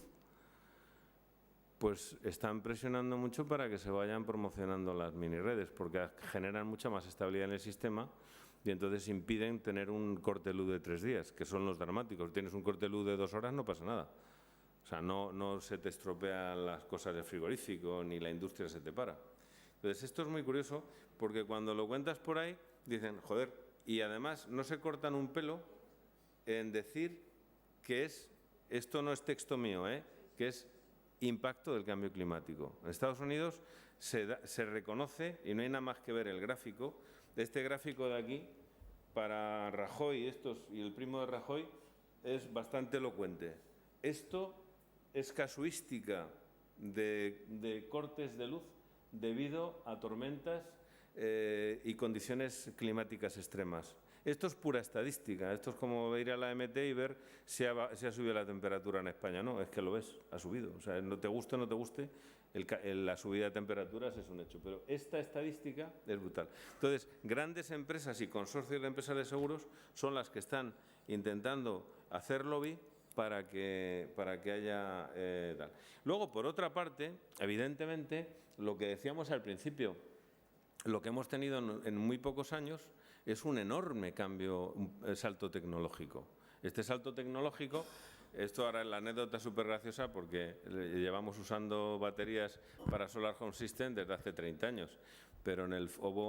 pues están presionando mucho para que se vayan promocionando las mini redes, porque generan mucha más estabilidad en el sistema y entonces impiden tener un corte de luz de 3 días, que son los dramáticos. Si tienes un corte de luz de 2 horas, no pasa nada. O sea, no se te estropean las cosas del frigorífico, ni la industria se te para. Entonces, esto es muy curioso, porque cuando lo cuentas por ahí, dicen, joder, y además no se cortan un pelo en decir que esto no es texto mío, que es impacto del cambio climático. En Estados Unidos se reconoce, y no hay nada más que ver el gráfico, este gráfico de aquí, para Rajoy y el primo de Rajoy, es bastante elocuente. Esto es casuística de cortes de luz debido a tormentas y condiciones climáticas extremas. Esto es pura estadística, esto es como ir a la MT y ver si ha subido la temperatura en España. No, es que lo ves, ha subido. O sea, no te guste o no te guste, la subida de temperaturas es un hecho. Pero esta estadística es brutal. Entonces, grandes empresas y consorcios de empresas de seguros son las que están intentando hacer lobby para que haya tal. Luego, por otra parte, evidentemente, lo que decíamos al principio, lo que hemos tenido en muy pocos años es un enorme cambio, salto tecnológico. Este salto tecnológico, esto ahora es la anécdota súper graciosa porque llevamos usando baterías para Solar Home System desde hace 30 años, pero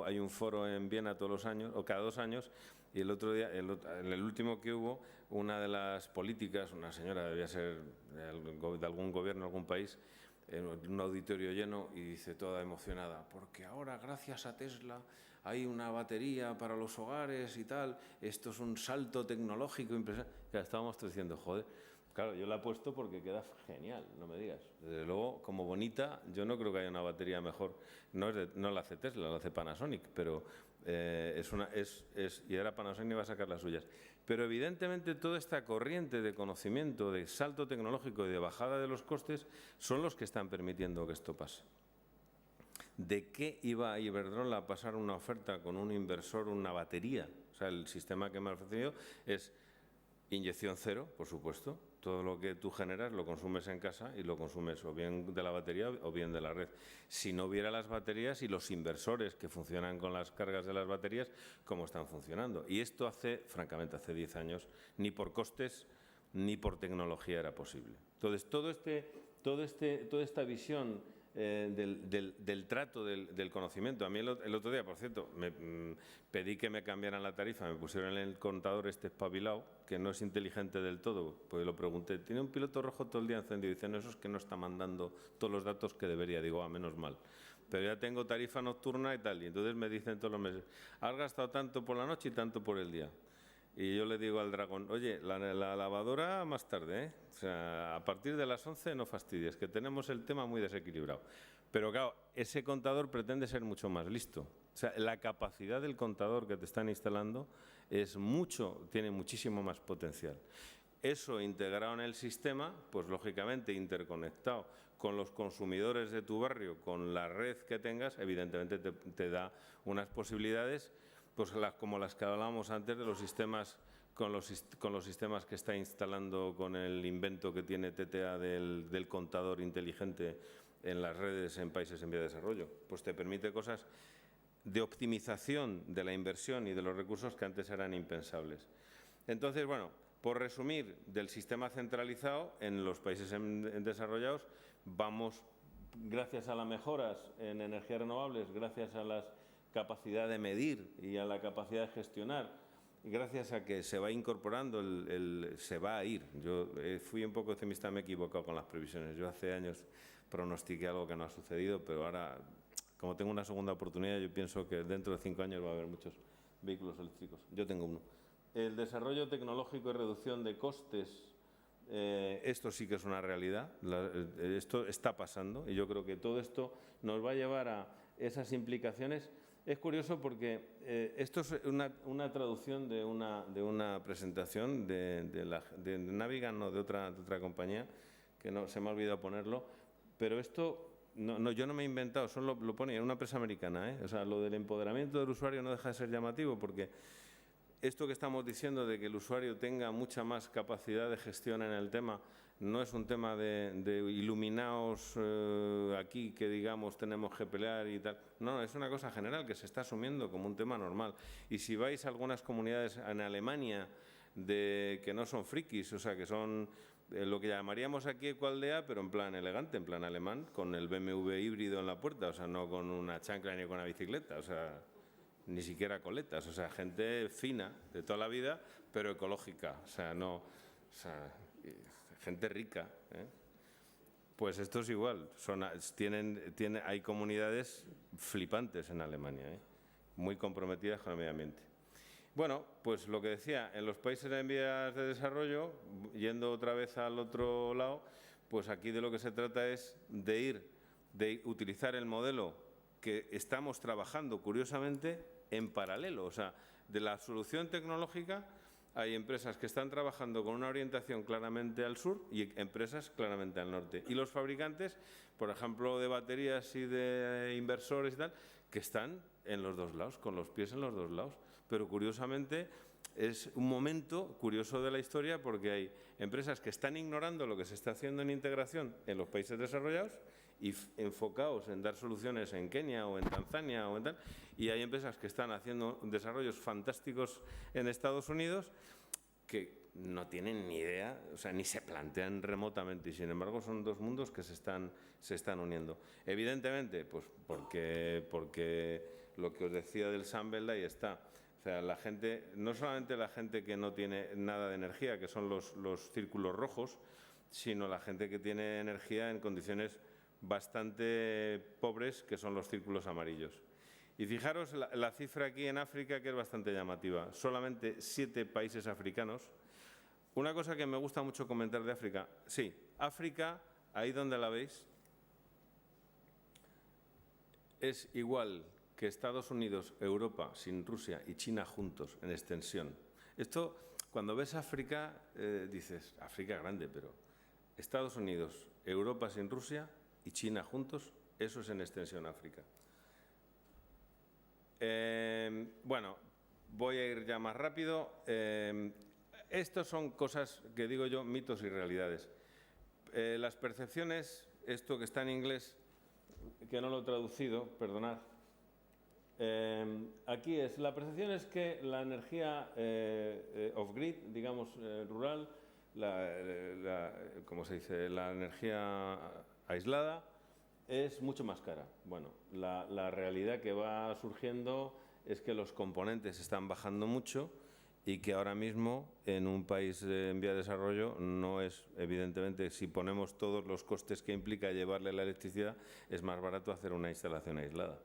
hay un foro en Viena todos los años, o cada 2 años, y el otro día, en el último que hubo, una de las políticas, una señora, debía ser de algún gobierno, algún país, en un auditorio lleno, y dice toda emocionada, porque ahora gracias a Tesla hay una batería para los hogares y tal, esto es un salto tecnológico impresionante. Claro, estábamos diciendo, joder, claro, yo la he puesto porque queda genial, no me digas. Desde luego, como bonita, yo no creo que haya una batería mejor. No la hace Tesla, la hace Panasonic, pero y ahora Panasonic va a sacar las suyas. Pero evidentemente toda esta corriente de conocimiento, de salto tecnológico y de bajada de los costes son los que están permitiendo que esto pase. ¿De qué iba a Iberdrola a pasar una oferta con un inversor, una batería? O sea, el sistema que me ha ofrecido es inyección cero, por supuesto. Todo lo que tú generas lo consumes en casa y lo consumes o bien de la batería o bien de la red. Si no hubiera las baterías y los inversores que funcionan con las cargas de las baterías, ¿cómo están funcionando? Y esto francamente, hace 10 años, ni por costes ni por tecnología era posible. Entonces, toda esta visión del trato del conocimiento. A mí el otro día, por cierto, pedí que me cambiaran la tarifa, me pusieron el contador este espabilado, que no es inteligente del todo, pues lo pregunté, ¿tiene un piloto rojo todo el día encendido? Y dice, no, eso es que no está mandando todos los datos que debería. Digo, menos mal. Pero ya tengo tarifa nocturna y tal, y entonces me dicen todos los meses, has gastado tanto por la noche y tanto por el día. Y yo le digo al dragón, oye, la lavadora más tarde, ¿eh? O sea, a partir de las 11 no fastidies, que tenemos el tema muy desequilibrado. Pero claro, ese contador pretende ser mucho más listo. O sea, la capacidad del contador que te están instalando tiene muchísimo más potencial. Eso integrado en el sistema, pues lógicamente interconectado con los consumidores de tu barrio, con la red que tengas, evidentemente te da unas posibilidades pues como las que hablábamos antes de los sistemas, con los sistemas que está instalando con el invento que tiene TTA del contador inteligente en las redes en países en vía de desarrollo. Pues te permite cosas de optimización de la inversión y de los recursos que antes eran impensables. Entonces, bueno, por resumir, del sistema centralizado en los países desarrollados vamos, gracias a las mejoras en energías renovables, gracias a la capacidad de medir y a la capacidad de gestionar, y gracias a que se va incorporando, se va a ir. Yo fui un poco optimista, me he equivocado con las previsiones. Yo hace años pronostiqué algo que no ha sucedido, pero ahora, como tengo una segunda oportunidad, yo pienso que dentro de 5 años va a haber muchos vehículos eléctricos. Yo tengo uno. El desarrollo tecnológico y reducción de costes, esto sí que es una realidad, esto está pasando y yo creo que todo esto nos va a llevar a esas implicaciones. Es curioso porque esto es una traducción de una presentación de Navigan, no, de otra compañía, que no se me ha olvidado ponerlo, pero esto yo no me he inventado, solo lo pone en una empresa americana, ¿eh? O sea, lo del empoderamiento del usuario no deja de ser llamativo porque esto que estamos diciendo de que el usuario tenga mucha más capacidad de gestión en el tema no es un tema de iluminaos aquí que digamos tenemos que pelear y tal. No, es una cosa general que se está asumiendo como un tema normal. Y si vais a algunas comunidades en Alemania que no son frikis, o sea, que son lo que llamaríamos aquí ecoaldea, pero en plan elegante, en plan alemán, con el BMW híbrido en la puerta, o sea, no con una chancla ni con una bicicleta, o sea, ni siquiera coletas, o sea, gente fina de toda la vida, pero ecológica, o sea, gente rica, ¿eh? Pues esto es igual, hay comunidades flipantes en Alemania, ¿eh? Muy comprometidas con el medio ambiente. Bueno, pues lo que decía, en los países en vías de desarrollo, yendo otra vez al otro lado, pues aquí de lo que se trata es de utilizar el modelo que estamos trabajando, curiosamente, en paralelo. O sea, de la solución tecnológica hay empresas que están trabajando con una orientación claramente al sur y empresas claramente al norte. Y los fabricantes, por ejemplo, de baterías y de inversores y tal, que están en los dos lados, con los pies en los dos lados. Pero curiosamente es un momento curioso de la historia porque hay empresas que están ignorando lo que se está haciendo en integración en los países desarrollados y enfocados en dar soluciones en Kenia o en Tanzania o en tal, y hay empresas que están haciendo desarrollos fantásticos en Estados Unidos que no tienen ni idea, o sea, ni se plantean remotamente, y sin embargo son dos mundos que se están uniendo. Evidentemente, pues porque lo que os decía del Sunbelt ahí está. O sea, la gente, no solamente la gente que no tiene nada de energía, que son los círculos rojos, sino la gente que tiene energía en condiciones bastante pobres, que son los círculos amarillos. Y fijaros la cifra aquí en África, que es bastante llamativa. Solamente 7 países africanos. Una cosa que me gusta mucho comentar de África. Sí, África, ahí donde la veis, es igual que Estados Unidos, Europa, sin Rusia y China juntos en extensión. Esto, cuando ves África, dices, África grande, pero Estados Unidos, Europa sin Rusia y China juntos, eso es en extensión África. Bueno, voy a ir ya más rápido. Estos son cosas que digo yo, mitos y realidades. Las percepciones, esto que está en inglés, que no lo he traducido, perdonad. Aquí la percepción es que la energía off-grid, digamos, rural, ¿cómo se dice? La energía aislada, es mucho más cara. Bueno, la realidad que va surgiendo es que los componentes están bajando mucho y que ahora mismo en un país en vía de desarrollo no es, evidentemente, si ponemos todos los costes que implica llevarle la electricidad, es más barato hacer una instalación aislada.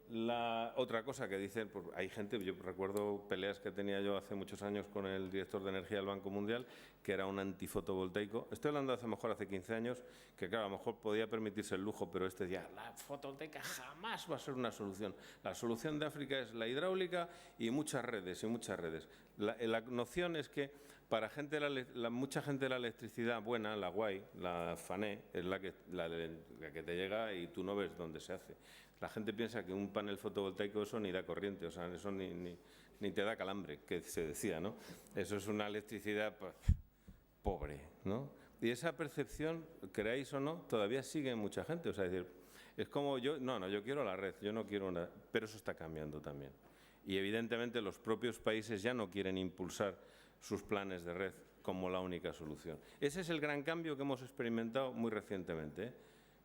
La otra cosa que dicen, pues hay gente, yo recuerdo peleas que tenía yo hace muchos años con el director de energía del Banco Mundial, que era un antifotovoltaico. Estoy hablando hace 15 años, que claro, a lo mejor podía permitirse el lujo, pero este decía, la fotovoltaica jamás va a ser una solución. La solución de África es la hidráulica y muchas redes, y muchas redes. La noción es que para mucha gente la electricidad buena, la guay, la FANE, es la que te llega y tú no ves dónde se hace. La gente piensa que un panel fotovoltaico eso ni da corriente, o sea, eso ni te da calambre, que se decía, ¿no? Eso es una electricidad pues, pobre, ¿no? Y esa percepción, creáis o no, todavía sigue en mucha gente. O sea, es decir, es como yo quiero la red, yo no quiero una... Pero eso está cambiando también. Y evidentemente los propios países ya no quieren impulsar sus planes de red como la única solución. Ese es el gran cambio que hemos experimentado muy recientemente, ¿eh?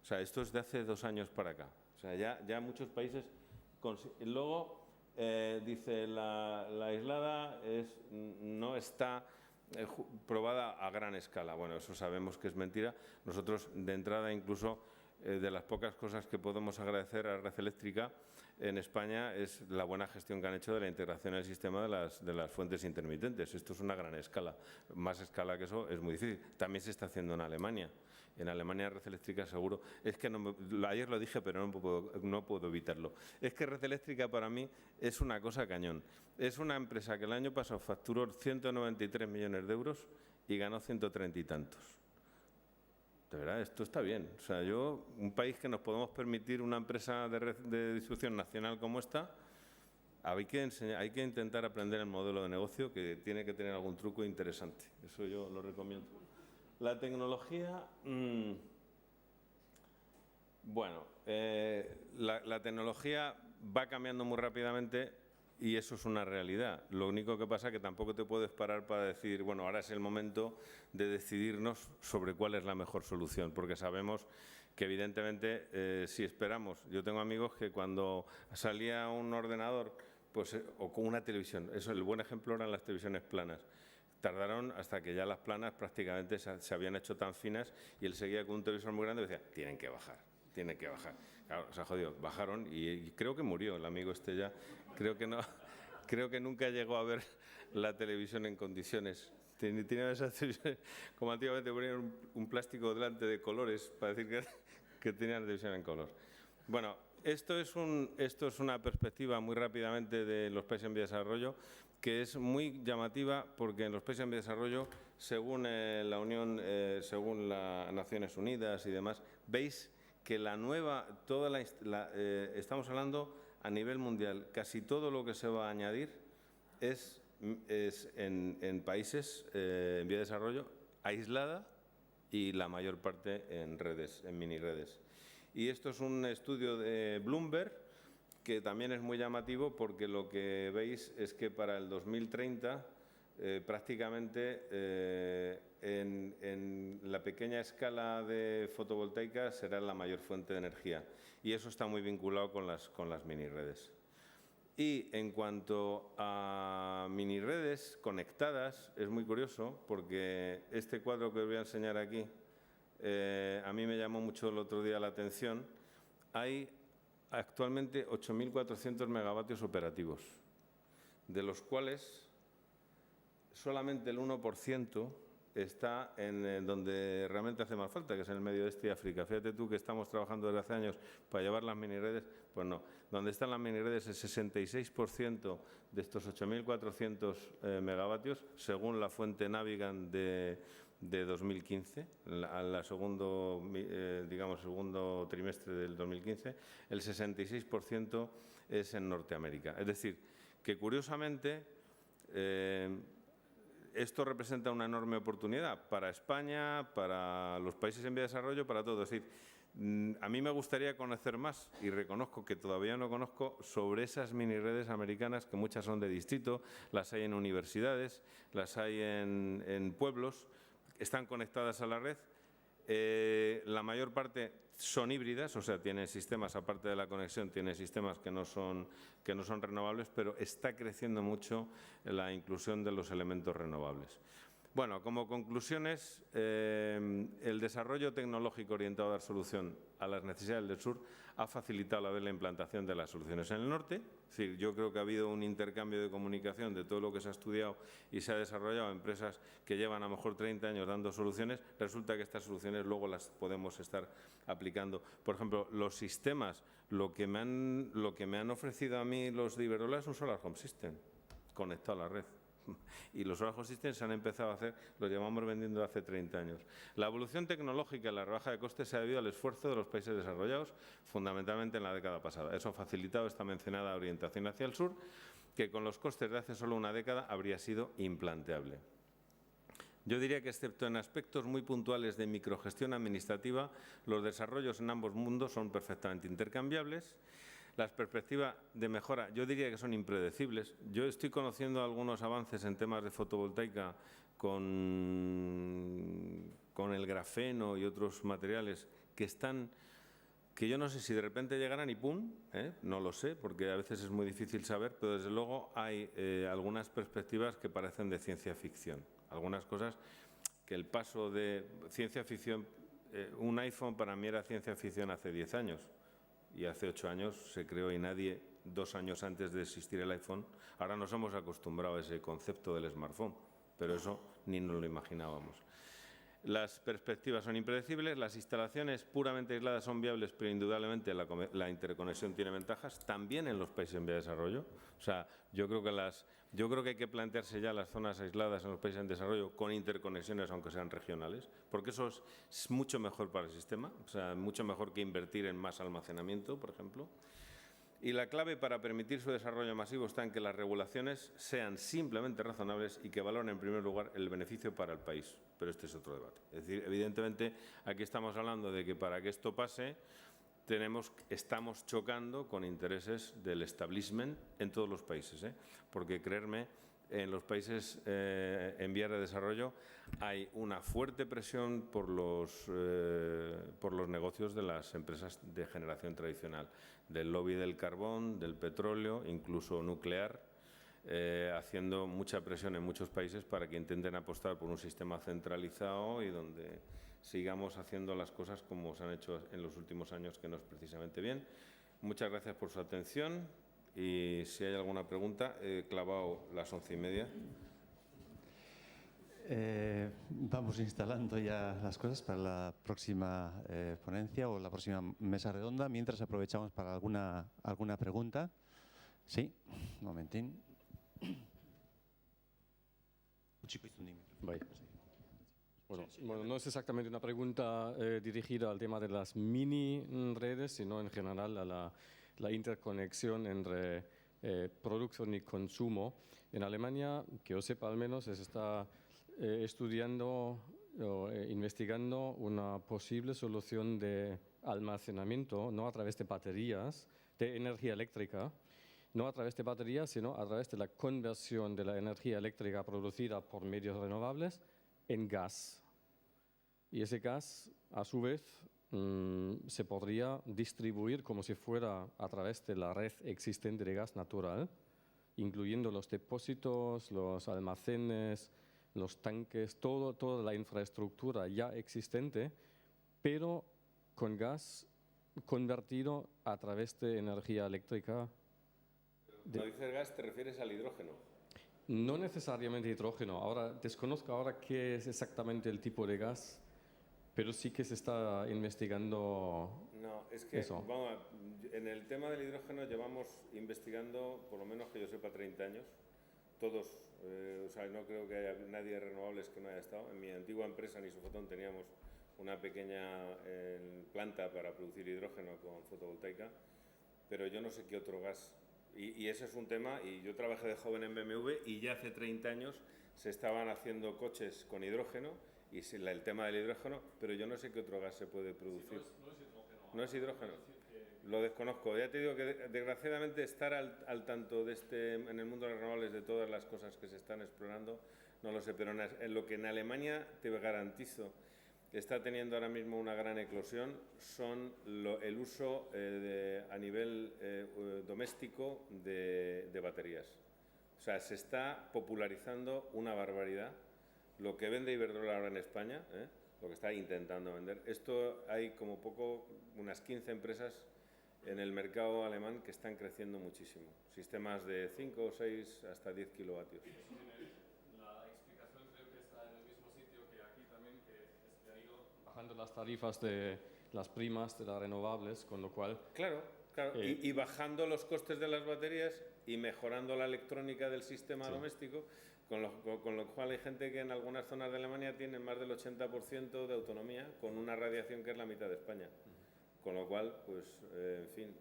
O sea, esto es de hace 2 años para acá. O sea, ya muchos países... Luego, dice, la aislada no está probada a gran escala. Bueno, eso sabemos que es mentira. Nosotros, de entrada, incluso, de las pocas cosas que podemos agradecer a Red Eléctrica en España es la buena gestión que han hecho de la integración en el sistema de las fuentes intermitentes. Esto es una gran escala. Más escala que eso es muy difícil. También se está haciendo en Alemania. En Alemania Red Eléctrica seguro. Es que ayer lo dije, pero no puedo evitarlo. Es que Red Eléctrica para mí es una cosa cañón. Es una empresa que el año pasado facturó 193 millones de euros y ganó 130 y tantos. De verdad, esto está bien. O sea, un país que nos podemos permitir una empresa de distribución nacional como esta, hay que intentar aprender el modelo de negocio, que tiene que tener algún truco interesante. Eso yo lo recomiendo. La tecnología, bueno, la tecnología va cambiando muy rápidamente y eso es una realidad. Lo único que pasa es que tampoco te puedes parar para decir, bueno, ahora es el momento de decidirnos sobre cuál es la mejor solución, porque sabemos que evidentemente si esperamos, yo tengo amigos que cuando salía un ordenador pues, o con una televisión, eso el buen ejemplo eran las televisiones planas. Tardaron hasta que ya las planas prácticamente se habían hecho tan finas y él seguía con un televisor muy grande y decía, tienen que bajar. Claro, se ha jodido, bajaron y creo que murió el amigo este ya. Creo que nunca llegó a ver la televisión en condiciones. Tenía esas televisiones, como antiguamente ponían un plástico delante de colores para decir que tenían televisión en color. Bueno, esto es una perspectiva muy rápidamente de los países en vía de desarrollo, que es muy llamativa porque en los países en vía de desarrollo, según según las Naciones Unidas y demás, veis que estamos hablando a nivel mundial, casi todo lo que se va a añadir es en países en vía de desarrollo aislada y la mayor parte en redes, en mini redes. Y esto es un estudio de Bloomberg que también es muy llamativo porque lo que veis es que para el 2030 prácticamente en la pequeña escala de fotovoltaica será la mayor fuente de energía y eso está muy vinculado con las mini redes. Y en cuanto a mini redes conectadas, es muy curioso porque este cuadro que os voy a enseñar aquí a mí me llamó mucho el otro día la atención. Hay actualmente 8.400 megavatios operativos, de los cuales solamente el 1% está en donde realmente hace más falta, que es en el Medio Oeste y África. Fíjate tú que estamos trabajando desde hace años para llevar las mini redes, pues no. Donde están las mini redes, el 66% de estos 8.400 megavatios, según la fuente Navigant de 2015, al segundo trimestre del 2015, el 66% es en Norteamérica. Es decir, que curiosamente esto representa una enorme oportunidad para España, para los países en vía de desarrollo, para todo. Es decir, a mí me gustaría conocer más, y reconozco que todavía no conozco, sobre esas mini redes americanas, que muchas son de distrito, las hay en universidades, las hay en pueblos, están conectadas a la red. La mayor parte son híbridas, o sea, tienen sistemas, aparte de la conexión, tienen sistemas que no son renovables, pero está creciendo mucho la inclusión de los elementos renovables. Bueno, como conclusiones, el desarrollo tecnológico orientado a dar solución a las necesidades del sur ha facilitado a la vez la implantación de las soluciones en el norte. Es decir, yo creo que ha habido un intercambio de comunicación de todo lo que se ha estudiado y se ha desarrollado en empresas que llevan a lo mejor 30 años dando soluciones. Resulta que estas soluciones luego las podemos estar aplicando. Por ejemplo, los sistemas, lo que me han ofrecido a mí los de Iberdrola es un Solar Home System conectado a la red. Y los Solar Home Systems se han empezado a hacer, los llevamos vendiendo hace 30 años. La evolución tecnológica y la rebaja de costes se ha debido al esfuerzo de los países desarrollados, fundamentalmente en la década pasada. Eso ha facilitado esta mencionada orientación hacia el sur, que con los costes de hace solo una década habría sido implanteable. Yo diría que, excepto en aspectos muy puntuales de microgestión administrativa, los desarrollos en ambos mundos son perfectamente intercambiables. Las perspectivas de mejora, yo diría que son impredecibles. Yo estoy conociendo algunos avances en temas de fotovoltaica con el grafeno y otros materiales que yo no sé si de repente llegarán y ¡pum! No lo sé, porque a veces es muy difícil saber, pero desde luego hay algunas perspectivas que parecen de ciencia ficción. Algunas cosas que el paso de ciencia ficción, un iPhone para mí era ciencia ficción hace 10 años. Y hace 8 años se creó y nadie, 2 años antes de existir el iPhone, ahora nos hemos acostumbrado a ese concepto del smartphone, pero eso ni nos lo imaginábamos. Las perspectivas son impredecibles, las instalaciones puramente aisladas son viables, pero indudablemente la interconexión tiene ventajas, también en los países en vía de desarrollo. O sea, yo creo que hay que plantearse ya las zonas aisladas en los países en desarrollo con interconexiones, aunque sean regionales, porque eso es mucho mejor para el sistema, o sea, mucho mejor que invertir en más almacenamiento, por ejemplo. Y la clave para permitir su desarrollo masivo está en que las regulaciones sean simplemente razonables y que valoren en primer lugar el beneficio para el país. Pero este es otro debate. Es decir, evidentemente, aquí estamos hablando de que para que esto pase estamos chocando con intereses del establishment en todos los países, porque creerme, en los países en vías de desarrollo hay una fuerte presión por los negocios de las empresas de generación tradicional, del lobby del carbón, del petróleo, incluso nuclear, haciendo mucha presión en muchos países para que intenten apostar por un sistema centralizado y donde sigamos haciendo las cosas como se han hecho en los últimos años, que no es precisamente bien. Muchas gracias por su atención. Y si hay alguna pregunta, he clavado las 11:30. Vamos instalando ya las cosas para la próxima ponencia o la próxima mesa redonda. Mientras aprovechamos para alguna pregunta. Sí, un momentín. Bueno, no es exactamente una pregunta dirigida al tema de las mini redes, sino en general a la interconexión entre producción y consumo. En Alemania, que yo sepa al menos, se está estudiando o investigando una posible solución de almacenamiento, no a través de baterías, de energía eléctrica, no a través de baterías, sino a través de la conversión de la energía eléctrica producida por medios renovables en gas. Y ese gas, a su vez, se podría distribuir como si fuera a través de la red existente de gas natural, incluyendo los depósitos, los almacenes, los tanques, toda la infraestructura ya existente, pero con gas convertido a través de energía eléctrica. Cuando dices gas, ¿te refieres al hidrógeno? No necesariamente hidrógeno. Ahora desconozco qué es exactamente el tipo de gas, pero sí que se está investigando. No, es que eso. Vamos, en el tema del hidrógeno llevamos investigando, por lo menos que yo sepa, 30 años. Todos, o sea, no creo que haya nadie de renovables que no haya estado. En mi antigua empresa, en Isofotón, teníamos una pequeña planta para producir hidrógeno con fotovoltaica, pero yo no sé qué otro gas. Y ese es un tema, y yo trabajé de joven en BMW y ya hace 30 años se estaban haciendo coches con hidrógeno y el tema del hidrógeno, pero yo no sé qué otro gas se puede producir. Sí, no es hidrógeno. ¿No es hidrógeno? Lo desconozco. Ya te digo que desgraciadamente estar al tanto de en el mundo de las renovables de todas las cosas que se están explorando, no lo sé, pero en lo que en Alemania te garantizo está teniendo ahora mismo una gran eclosión son el uso a nivel doméstico de baterías. O sea, se está popularizando una barbaridad. Lo que vende Iberdrola ahora en España, lo que está intentando vender, esto hay como poco unas 15 empresas en el mercado alemán que están creciendo muchísimo. Sistemas de 5 o 6 hasta 10 kilovatios. La explicación creo que está en el mismo sitio que aquí también, que se han ido bajando las tarifas de las primas de las renovables, con lo cual... Claro, claro. Y bajando los costes de las baterías y mejorando la electrónica del sistema doméstico, con lo cual hay gente que en algunas zonas de Alemania tiene más del 80% de autonomía con una radiación que es la mitad de España. Con lo cual, pues, en fin,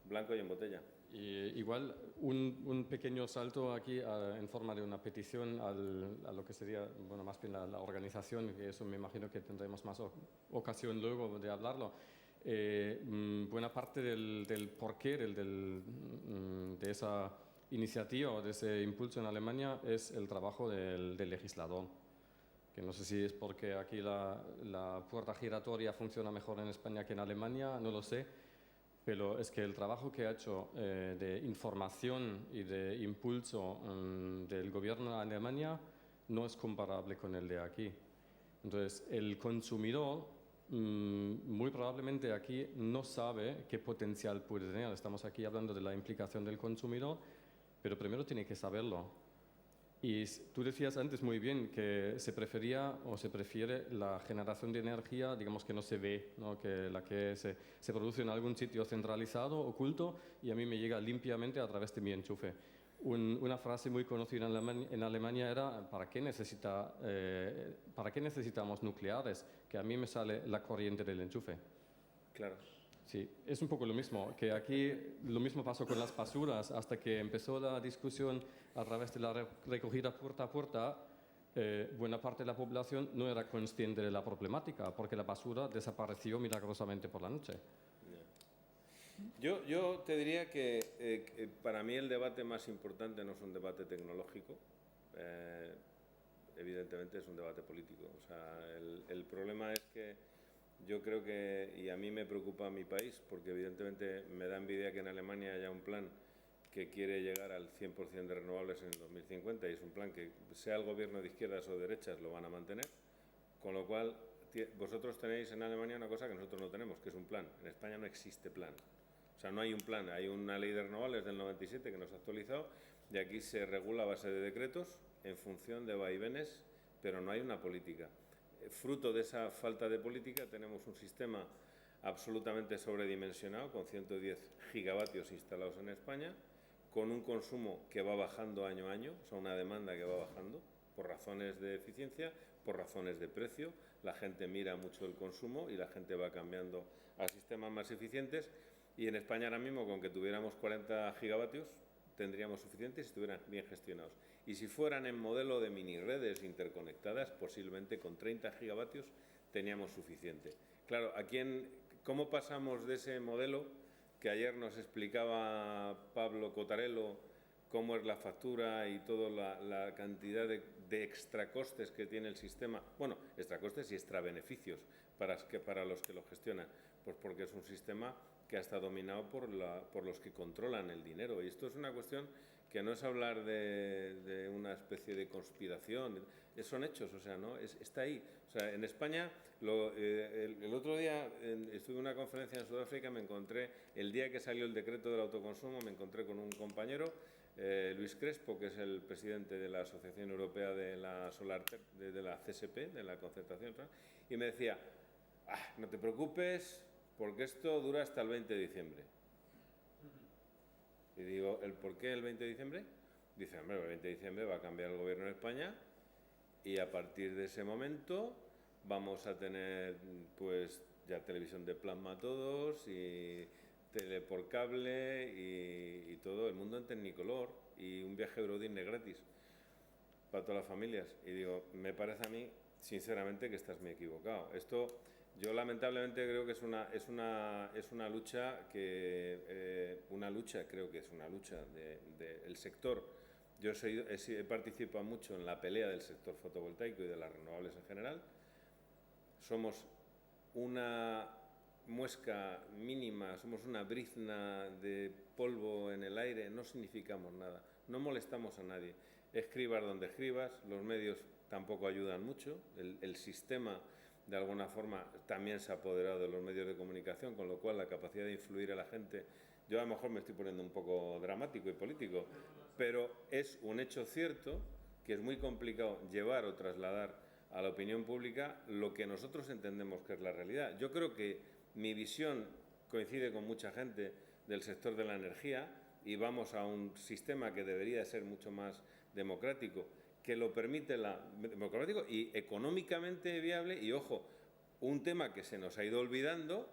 blanco y en botella. Y igual un pequeño salto aquí en forma de una petición a lo que sería, bueno, más bien la organización, que eso me imagino que tendremos más ocasión luego de hablarlo. Buena parte del porqué de esa iniciativa o de ese impulso en Alemania es el trabajo del legislador. Que no sé si es porque aquí la puerta giratoria funciona mejor en España que en Alemania, no lo sé, pero es que el trabajo que ha hecho de información y de impulso del gobierno de Alemania no es comparable con el de aquí. Entonces, el consumidor muy probablemente aquí no sabe qué potencial puede tener. Estamos aquí hablando de la implicación del consumidor, pero primero tiene que saberlo. Y tú decías antes muy bien que se prefería o se prefiere la generación de energía, digamos que no se ve, ¿no? Que la que se produce en algún sitio centralizado, oculto, y a mí me llega limpiamente a través de mi enchufe. Una frase muy conocida en Alemania era: ¿para qué necesitamos nucleares? Que a mí me sale la corriente del enchufe. Claro. Sí, es un poco lo mismo, que aquí lo mismo pasó con las basuras, hasta que empezó la discusión a través de la recogida puerta a puerta, buena parte de la población no era consciente de la problemática, porque la basura desapareció milagrosamente por la noche. Yo te diría que para mí el debate más importante no es un debate tecnológico, evidentemente es un debate político. O sea, el problema es que yo creo que, y a mí me preocupa mi país, porque evidentemente me da envidia que en Alemania haya un plan que quiere llegar al 100% de renovables en el 2050, y es un plan que, sea el gobierno de izquierdas o derechas, lo van a mantener, con lo cual vosotros tenéis en Alemania una cosa que nosotros no tenemos, que es un plan. En España no existe plan. O sea, no hay un plan, hay una ley de renovables del 97 que no se ha actualizado, y aquí se regula a base de decretos en función de vaivenes, pero no hay una política. Fruto de esa falta de política tenemos un sistema absolutamente sobredimensionado, con 110 gigavatios instalados en España, con un consumo que va bajando año a año, o sea, una demanda que va bajando por razones de eficiencia, por razones de precio. La gente mira mucho el consumo y la gente va cambiando a sistemas más eficientes. Y en España ahora mismo, con que tuviéramos 40 gigavatios, tendríamos suficientes si estuvieran bien gestionados. Y si fueran en modelo de mini redes interconectadas, posiblemente con 30 gigavatios teníamos suficiente. Claro, ¿cómo pasamos de ese modelo que ayer nos explicaba Pablo Cotarello, cómo es la factura y toda la cantidad de extracostes que tiene el sistema? Bueno, extracostes y extrabeneficios para los que lo gestionan. Pues porque es un sistema que está dominado por los que controlan el dinero. Y esto es una cuestión que no es hablar de una especie de conspiración, son hechos, o sea, ¿no? Está ahí. O sea, en España, el otro día estuve en una conferencia en Sudáfrica, me encontré, el día que salió el decreto del autoconsumo, me encontré con un compañero, Luis Crespo, que es el presidente de la Asociación Europea de la Solar, de la CSP, de la concertación, y me decía: no te preocupes, porque esto dura hasta el 20 de diciembre. Y digo, ¿por qué el 20 de diciembre? Dice, hombre, el 20 de diciembre va a cambiar el gobierno de España y a partir de ese momento vamos a tener pues ya televisión de plasma todos y tele por cable y todo el mundo en Technicolor y un viaje a Euro Disney gratis para todas las familias. Y digo, me parece a mí, sinceramente, que estás muy equivocado. Esto... Yo lamentablemente creo que es una lucha creo que es una lucha del sector. Yo he participado mucho en la pelea del sector fotovoltaico y de las renovables en general, somos una muesca mínima, somos una brizna de polvo en el aire, no significamos nada, no molestamos a nadie. Escribas donde escribas, los medios tampoco ayudan mucho, el sistema de alguna forma también se ha apoderado de los medios de comunicación, con lo cual la capacidad de influir a la gente, yo a lo mejor me estoy poniendo un poco dramático y político, pero es un hecho cierto que es muy complicado llevar o trasladar a la opinión pública lo que nosotros entendemos que es la realidad. Yo creo que mi visión coincide con mucha gente del sector de la energía y vamos a un sistema que debería ser mucho más democrático, que lo permite democrático y económicamente viable. Y ojo, un tema que se nos ha ido olvidando,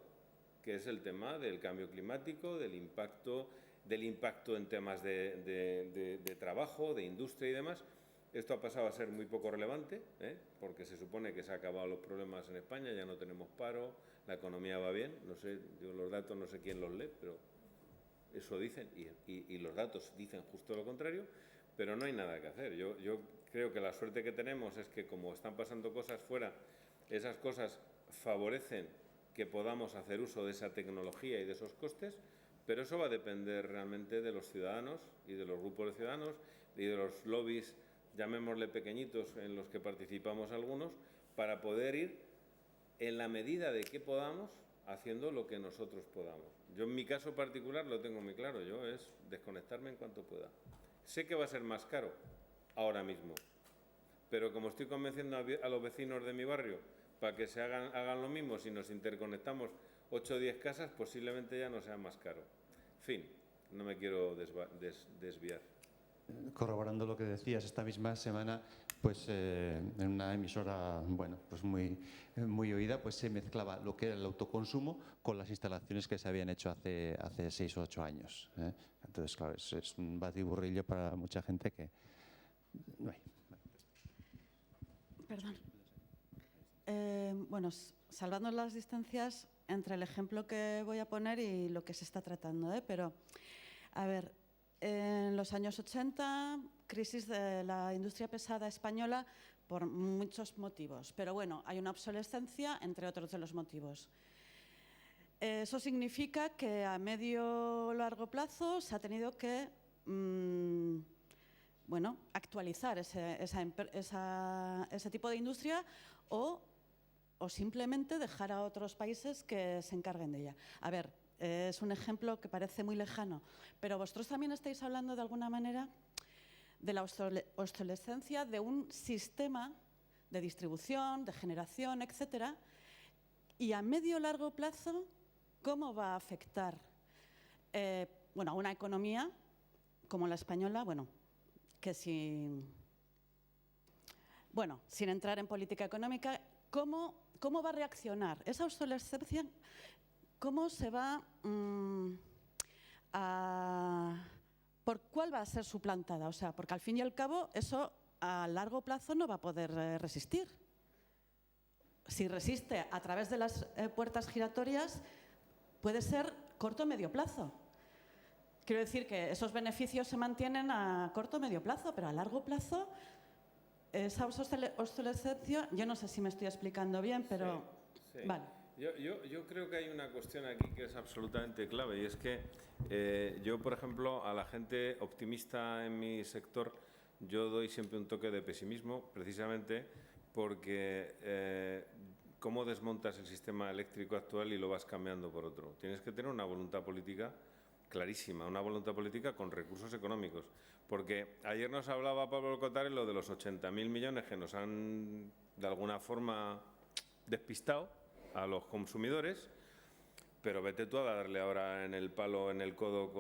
que es el tema del cambio climático, del impacto en temas de trabajo, de industria y demás. Esto ha pasado a ser muy poco relevante, porque se supone que se han acabado los problemas en España, ya no tenemos paro, la economía va bien, no sé, yo los datos no sé quién los lee, pero eso dicen, y los datos dicen justo lo contrario, pero no hay nada que hacer. Yo creo que la suerte que tenemos es que como están pasando cosas fuera, esas cosas favorecen que podamos hacer uso de esa tecnología y de esos costes, pero eso va a depender realmente de los ciudadanos y de los grupos de ciudadanos y de los lobbies, llamémosle pequeñitos, en los que participamos algunos, para poder ir en la medida de que podamos haciendo lo que nosotros podamos. Yo en mi caso particular lo tengo muy claro, yo es desconectarme en cuanto pueda. Sé que va a ser más caro ahora mismo, pero como estoy convenciendo a los vecinos de mi barrio para que se hagan lo mismo, si nos interconectamos 8 o 10 casas, posiblemente ya no sea más caro. En fin, no me quiero desviar. Corroborando lo que decías, esta misma semana, pues en una emisora, bueno, pues muy oída, pues se mezclaba lo que era el autoconsumo con las instalaciones que se habían hecho hace 6 o 8 años. Entonces, claro, es un batiburrillo para mucha gente que no hay. Perdón. Bueno, salvando las distancias entre el ejemplo que voy a poner y lo que se está tratando, pero, a ver, en los años 80, crisis de la industria pesada española por muchos motivos, pero bueno, hay una obsolescencia, entre otros de los motivos. Eso significa que a medio o largo plazo se ha tenido que actualizar ese tipo de industria o simplemente dejar a otros países que se encarguen de ella. A ver, es un ejemplo que parece muy lejano, pero vosotros también estáis hablando de alguna manera de la obsolescencia de un sistema de distribución, de generación, etcétera, y a medio o largo plazo, ¿cómo va a afectar a una economía como la española? Que sin entrar en política económica, ¿cómo va a reaccionar esa obsolescencia? ¿Cómo se va ¿por cuál va a ser suplantada? O sea, porque al fin y al cabo eso a largo plazo no va a poder resistir. Si resiste a través de las puertas giratorias, puede ser corto o medio plazo. Quiero decir que esos beneficios se mantienen a corto o medio plazo, pero a largo plazo, esa obsolescencia, yo no sé si me estoy explicando bien, pero sí. Vale. Yo creo que hay una cuestión aquí que es absolutamente clave y es que yo, por ejemplo, a la gente optimista en mi sector, yo doy siempre un toque de pesimismo, precisamente porque cómo desmontas el sistema eléctrico actual y lo vas cambiando por otro. Tienes que tener una voluntad política clarísima, una voluntad política con recursos económicos. Porque ayer nos hablaba Pablo Cotares lo de los 80.000 millones que nos han, de alguna forma, despistado a los consumidores, pero vete tú a darle ahora en el palo, en el codo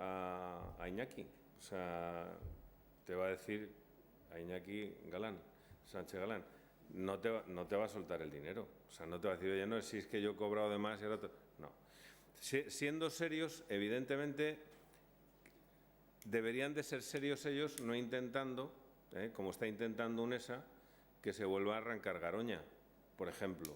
a Iñaki. O sea, te va a decir a Iñaki Sánchez Galán, no te va a soltar el dinero. O sea, no te va a decir, oye, no, si es que yo he cobrado de más y ahora... No. Siendo serios, evidentemente, deberían de ser serios ellos, no intentando, como está intentando UNESA, que se vuelva a arrancar Garoña, por ejemplo.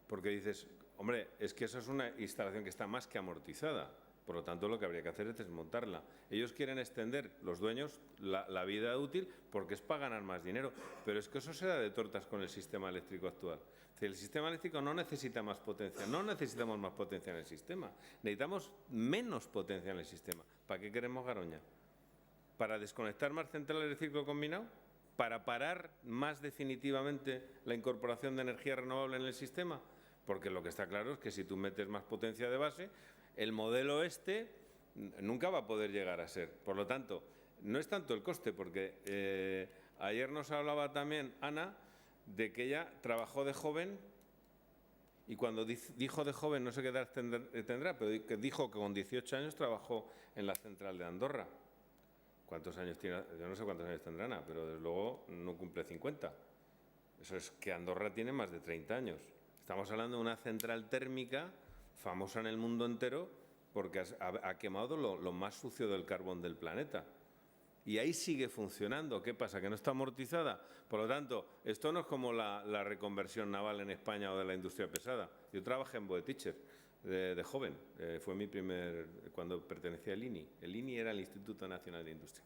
Porque dices, hombre, es que eso es una instalación que está más que amortizada, Por lo tanto, lo que habría que hacer es desmontarla. Ellos quieren extender, los dueños, la vida útil porque es para ganar más dinero. Pero es que eso se da de tortas con el sistema eléctrico actual. Es decir, el sistema eléctrico no necesita más potencia. No necesitamos más potencia en el sistema. Necesitamos menos potencia en el sistema. ¿Para qué queremos Garoña? ¿Para desconectar más centrales de ciclo combinado? ¿Para parar más definitivamente la incorporación de energía renovable en el sistema? Porque lo que está claro es que si tú metes más potencia de base, el modelo nunca va a poder llegar a ser. Por lo tanto, no es tanto el coste, porque ayer nos hablaba también Ana de que ella trabajó de joven y cuando dijo de joven, no sé qué edad tendrá, pero que dijo que con 18 años trabajó en la central de Andorra. ¿Cuántos años tiene? Yo no sé cuántos años tendrá Ana, pero desde luego no cumple 50. Eso es que Andorra tiene más de 30 años. Estamos hablando de una central térmica famosa en el mundo entero porque ha quemado lo más sucio del carbón del planeta. Y ahí sigue funcionando. ¿Qué pasa? ¿Que no está amortizada? Por lo tanto, esto no es como la reconversión naval en España o de la industria pesada. Yo trabajé en Boeticher de joven. Fue mi cuando pertenecía al INI. El INI era el Instituto Nacional de Industria.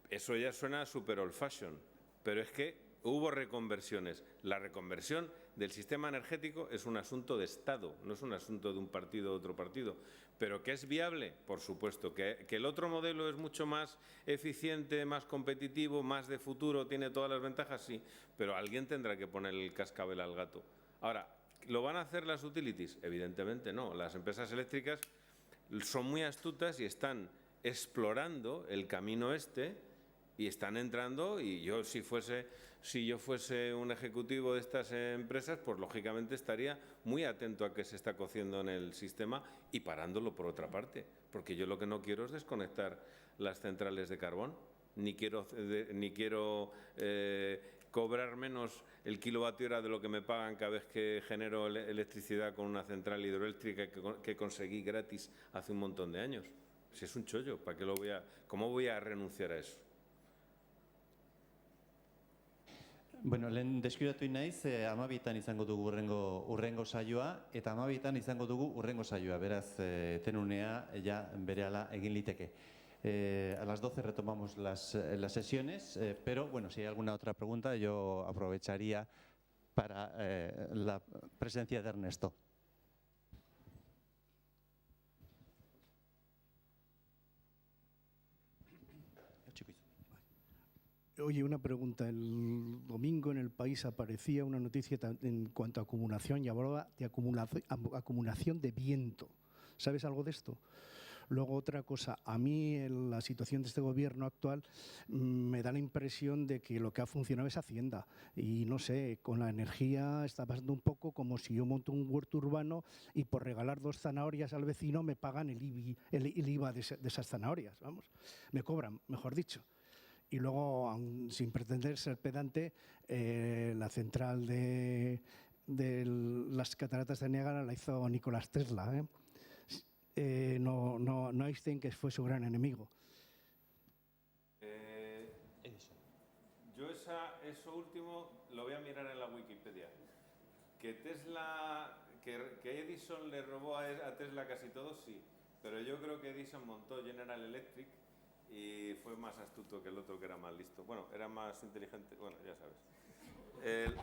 Eso ya suena super old fashion, pero es que hubo reconversiones. La reconversión del sistema energético es un asunto de Estado, no es un asunto de un partido o otro partido. ¿Pero que es viable? Por supuesto. ¿Que el otro modelo es mucho más eficiente, más competitivo, más de futuro, tiene todas las ventajas? Sí, pero alguien tendrá que poner el cascabel al gato. Ahora, ¿lo van a hacer las utilities? Evidentemente no. Las empresas eléctricas son muy astutas y están explorando el camino y están entrando, y yo si yo fuese un ejecutivo de estas empresas, pues lógicamente estaría muy atento a qué se está cociendo en el sistema y parándolo por otra parte, porque yo lo que no quiero es desconectar las centrales de carbón, ni quiero cobrar menos el kilovatio hora de lo que me pagan cada vez que genero electricidad con una central hidroeléctrica que conseguí gratis hace un montón de años. Si es un chollo, ¿para qué cómo voy a renunciar a eso? Bueno, lehen deskuidatu naiz, 12etan izango dugu urrengo saioa, eta 12etan izango dugu urrengo saioa, beraz, tenunea ja berehala egin liteke. A las 12 retomamos las sesiones, pero bueno, si hay alguna otra pregunta, yo aprovecharía para la presencia de Ernesto. Oye, una pregunta. El domingo en El País aparecía una noticia en cuanto a acumulación y hablaba de acumulación de viento. ¿Sabes algo de esto? Luego, otra cosa. A mí la situación de este gobierno actual me da la impresión de que lo que ha funcionado es Hacienda. Y no sé, con la energía está pasando un poco como si yo monto un huerto urbano y por regalar 2 zanahorias al vecino me pagan el IVA de esas zanahorias. Vamos, me cobran, mejor dicho. Y luego, sin pretender ser pedante, la central de las cataratas de Niágara la hizo Nicolás Tesla, no Einstein, que fue su gran enemigo. Yo eso último lo voy a mirar en la Wikipedia. Que Edison le robó a Tesla casi todo, sí. Pero yo creo que Edison montó General Electric y fue más astuto que el otro, que era más listo. Bueno, era más inteligente, bueno, ya sabes.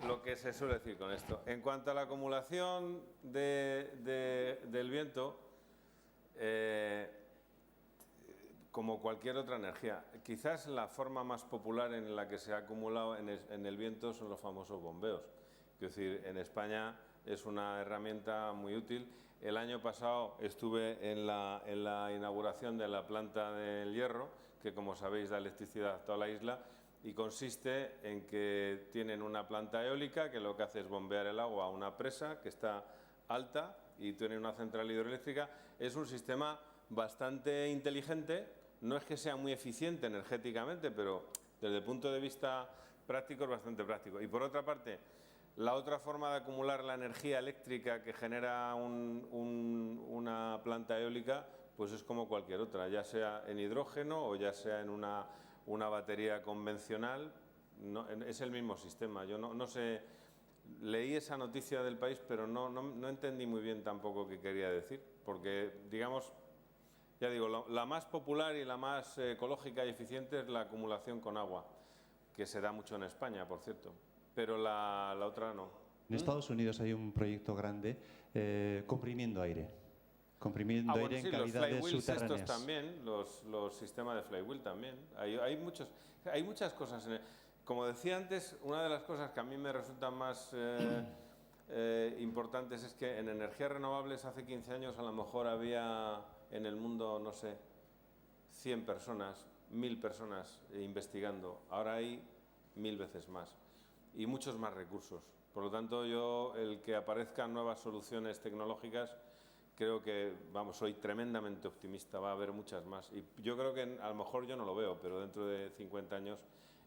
Lo que se suele decir con esto. En cuanto a la acumulación del viento, como cualquier otra energía, quizás la forma más popular en la que se ha acumulado en el viento son los famosos bombeos. Es decir, en España es una herramienta muy útil. El año pasado estuve en la inauguración de la planta del Hierro, que como sabéis da electricidad a toda la isla, y consiste en que tienen una planta eólica que lo que hace es bombear el agua a una presa que está alta y tiene una central hidroeléctrica. Es un sistema bastante inteligente, no es que sea muy eficiente energéticamente, pero desde el punto de vista práctico es bastante práctico. Y por otra parte, la otra forma de acumular la energía eléctrica que genera una planta eólica, pues es como cualquier otra, ya sea en hidrógeno o ya sea en una batería convencional, es el mismo sistema. Yo no sé, leí esa noticia del País, pero no entendí muy bien tampoco qué quería decir, porque, digamos, Ya digo, la más popular y la más ecológica y eficiente es la acumulación con agua, que se da mucho en España, por cierto, pero la otra no. En Estados Unidos hay un proyecto grande comprimiendo aire. Comprimiendo aire en cavidades los flywheels subterráneas. estos también, los sistemas de flywheel también. Hay muchas cosas. Como decía antes, una de las cosas que a mí me resultan más importantes es que en energías renovables hace 15 años a lo mejor había en el mundo, no sé, 100 personas, 1000 personas investigando. Ahora hay 1000 veces más y muchos más recursos. Por lo tanto, el que aparezcan nuevas soluciones tecnológicas, creo que, soy tremendamente optimista, va a haber muchas más. Y yo creo que a lo mejor yo no lo veo, pero dentro de 50 años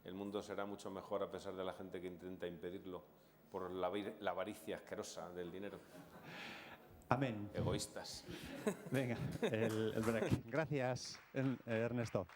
el mundo será mucho mejor a pesar de la gente que intenta impedirlo por la avaricia asquerosa del dinero. Amén. Egoístas. Venga, el break. Gracias, Ernesto.